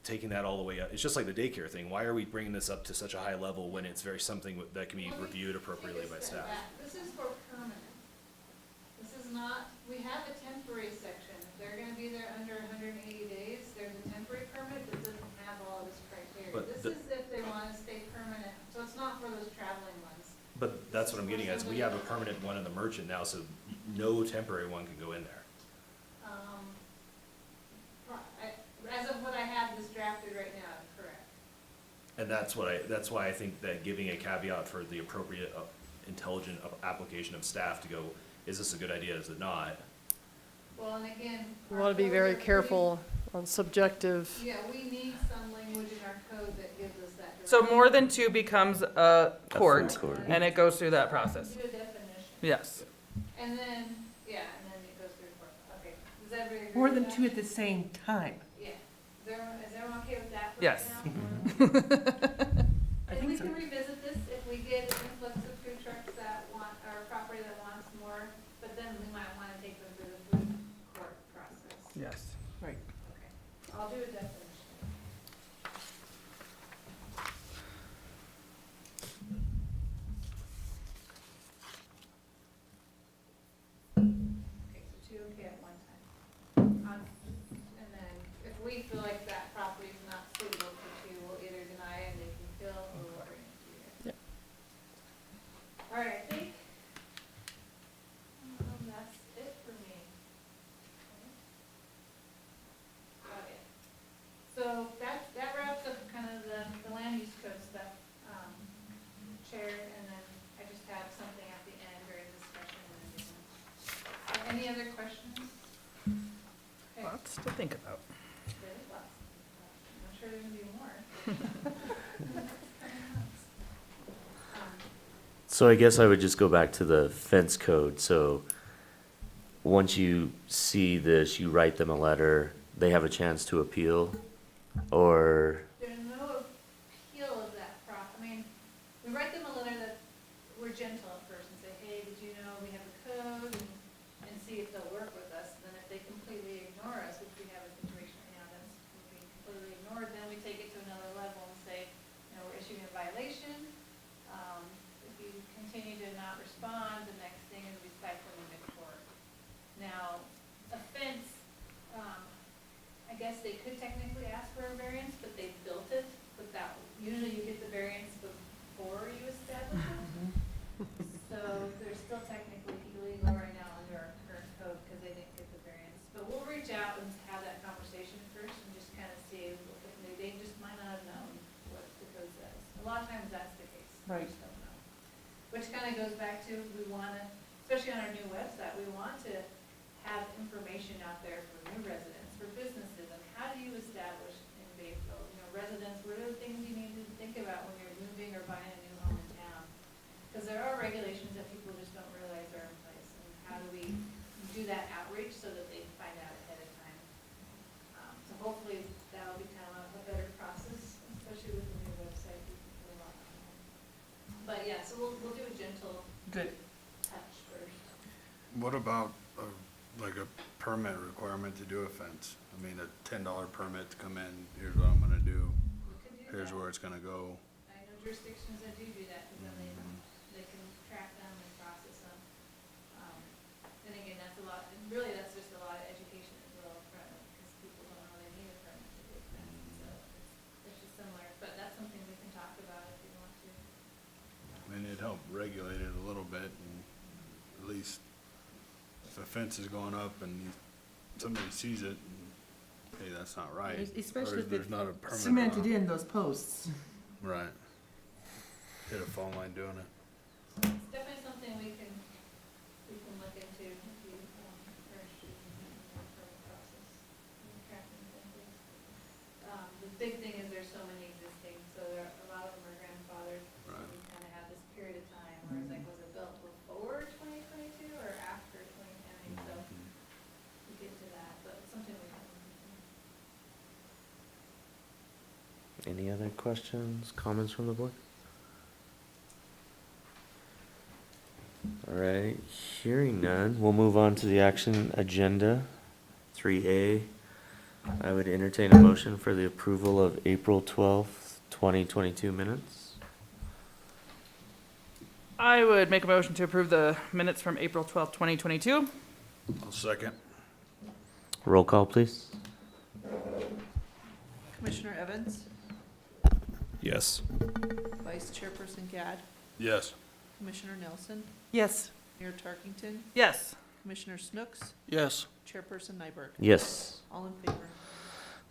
taking that all the way up, it's just like the daycare thing, why are we bringing this up to such a high level when it's very something that can be Well, reviewed appropriately by Take a step staff? back. This is for permanent. This is not, we have a temporary section. If they're gonna be there under 180 days, there's a temporary permit that doesn't have all of this criteria. But This the- is if they wanna stay permanent, so it's not for those traveling ones. But that's what I'm getting at, is we have a permanent one in the merchant now, so no temporary one can go in there. As of what I have this drafted right now, correct. And that's why I think that giving a caveat for the appropriate, intelligent application of staff to go, is this a good idea, is it not? Well, and again. We our want to be codes very are pretty- careful on subjective. Yeah, we need some language in our code that gives us that. So direction. more than 2 becomes a court, food court. and it goes through that process. Do a definition. Yes. And then, yeah, and then it goes through court. Okay, does everybody agree More with than that? 2 at the same time. Yeah. Is everyone okay with that for right Yes. now? I And think we so. can revisit this if we get an influx of food trucks that want, or property that wants more, but then we might wanna take them through the food court process. Yes. Right. Okay, I'll do a definition. Okay, so 2 okay at one time. And then if we feel like that property is not suitable for 2, we'll either deny it and they can fill, or we'll bring it to you. Yep. All right, I think, that's it for me. Okay. So that wraps up kind of the land use code stuff, Chair, and then I just have something at the end during discussion and then any other questions? Okay. Lots to think about. There is lots. I'm sure there's gonna be more. So I guess I would just go back to the fence code. So once you see this, you write them a letter, they have a chance to appeal, or, There's no appeal of that I mean, we write them a letter that we're gentle at first and say, hey, did you know we have a code, and see if they'll work with us. And then if they completely ignore us, which we have a situation right now that's being completely ignored, then we take it to another level and say, you know, we're issuing a violation. If you continue to not respond, the next thing is we cite them into court. Now, offense, I guess they could technically ask for a variance, but they built it without, usually you get the variance before you establish it. So they're still technically illegal right now under our current code because they didn't get the variance. But we'll reach out and have that conversation first and just kind of see, if they just might not have known what the code says. A lot of times that's the case. They Right. just don't know. Which kind of goes back to, we want to, especially on our new website, we want to have information out there for new residents, for businesses, and how do you establish in Bayfield, you know, residents, what are the things you need to think about when you're moving or buying a new home in town? Because there are regulations that people just don't realize are in place, and how do we do that outreach so that they find out ahead of time? So hopefully that'll become a better process, especially with the new website, we can put a lot on there. But yeah, so we'll do a gentle Good. touch first. What about, like a permit requirement to do a fence? I mean, a $10 permit to come in, here's what I'm gonna do, We could do here's that. where it's gonna go. I know jurisdictions that do that, because then they can track them and process them. And again, that's a lot, and really, that's just a lot of education as well, because people don't know they need a permit to do that. So it's just similar, but that's something we can talk about if you want to. I mean, it'd help regulate it a little bit, and at least if a fence is going up and somebody sees it, and, hey, that's not right. Especially Or if there's it's not a permit. cemented on it. in those posts. Right. Hit a phone line doing it. It's definitely something we can look into if you, are interested in the permit process. and tracking fences. The big thing is there's so many existing, so there, a lot of them are grandfathered. So Right. we kind of have this period of time where it's like, was it built before 2022 or after 2020? So we get to that, but it's something we can look into. Any other questions, comments from the board? All right, hearing none, we'll move on to the action agenda. 3A, I would entertain a motion for the approval of April 12th, 2022 minutes. I would make a motion to approve the minutes from April 12th, 2022. I'll second. Roll call, please. Commissioner Evans, Yes. Vice Chairperson Gad, Yes. Commissioner Nelson, Yes. Mayor Tarkington, Yes. Commissioner Snooks, Yes. Chairperson Nyberg. Yes. All in favor.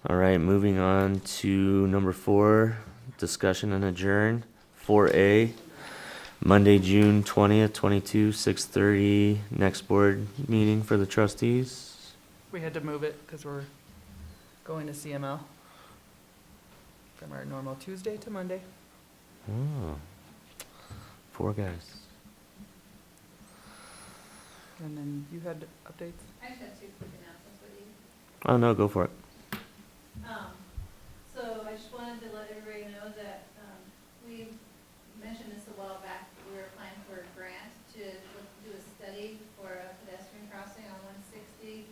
All right, moving on to number 4, discussion and adjourn. 4A, Monday, June 20th, 6:30, next board meeting for the trustees. We had to move it because we're going to CML from our normal Tuesday to Monday. Oh, 4 guys. And then you had updates? I just have 2 quick announcements with you. Oh, no, go for it. So I just wanted to let everybody know that, we mentioned this a while back, we were applying for a grant to do a study for a pedestrian crossing on 160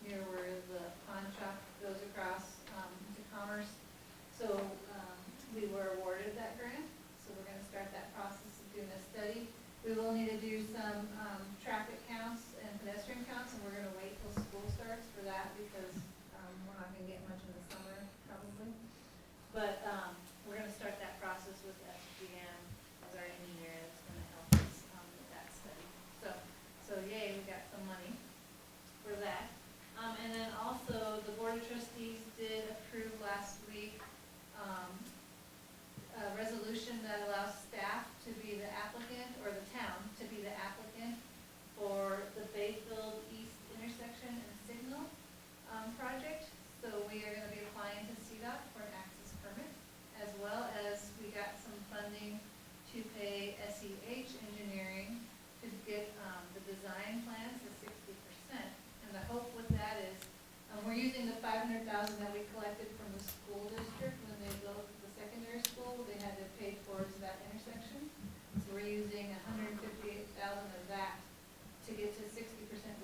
near where the pawn shop goes across, to Commerce. So, we were awarded that grant, so we're gonna start that process of doing a study. We will need to do some, traffic counts and pedestrian counts, and we're gonna wait till school starts for that because, we're not gonna get much in the summer probably. But, we're gonna start that process with SGM as our engineer that's gonna help us, with that study. So yay, we got some money for that. And then also, the Board of Trustees did approve last week, a resolution that allows staff to be the applicant, or the town to be the applicant for the Bayfield East intersection and signal, project. So we are gonna be applying to CDOT for an access permit, as well as we got some funding to pay SEH Engineering to get, the design plans to 60%. And the hope with that is, we're using the 500,000 that we collected from the school district when they built the secondary school, they had to pay towards that intersection. So we're using 158,000 of that to get to 60%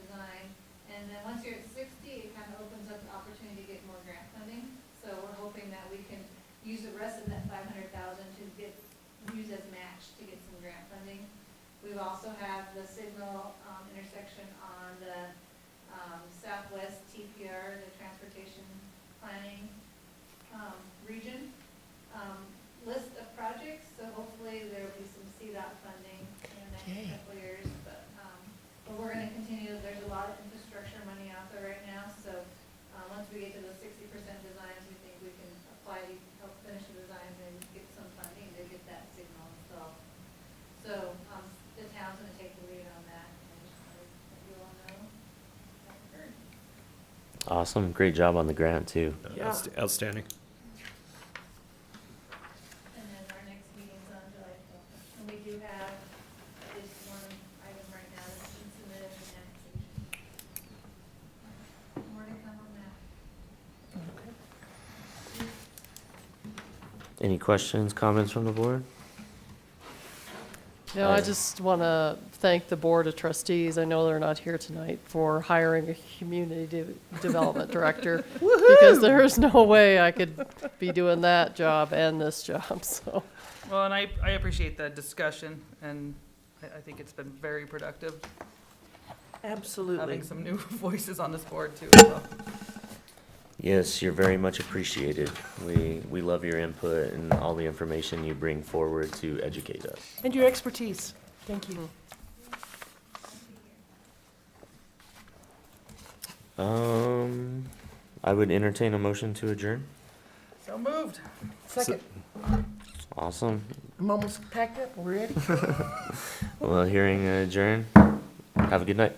design. And then once you're at 60, it kind of opens up the opportunity to get more grant funding. So we're hoping that we can use the rest of that 500,000 to use as match to get some grant funding. We also have the signal, intersection on the, southwest TPR, the transportation planning, region, list of projects. So hopefully there will be some CDOT funding in the next couple of years. But we're gonna continue, there's a lot of infrastructure money out there right now. So, once we get to the 60% designs, we think we can apply to help finish the designs and get some funding to get that signal installed. So, the town's gonna take the lead on that, and I just wanted to let you all know that occurred. Awesome, great job on the grant, too. Yeah. Outstanding. And then our next meeting's on July 12th. And we do have at least one item right now that's been submitted for annexation. More to come on that. Any questions, comments from the board? No, I just want to thank the Board of Trustees. I know they're not here tonight for hiring a community development director because there is no way I could be doing that job and this job, so. Well, and I appreciate the discussion, and I think it's been very productive, Absolutely. having some new voices on this board too. So. Yes, you're very much appreciated. We love your input and all the information you bring forward to educate us. And your expertise. Thank you. I would entertain a motion to adjourn. So moved. Second, Awesome. I'm almost packed up, we're ready. Well, hearing adjourn. Have a good night.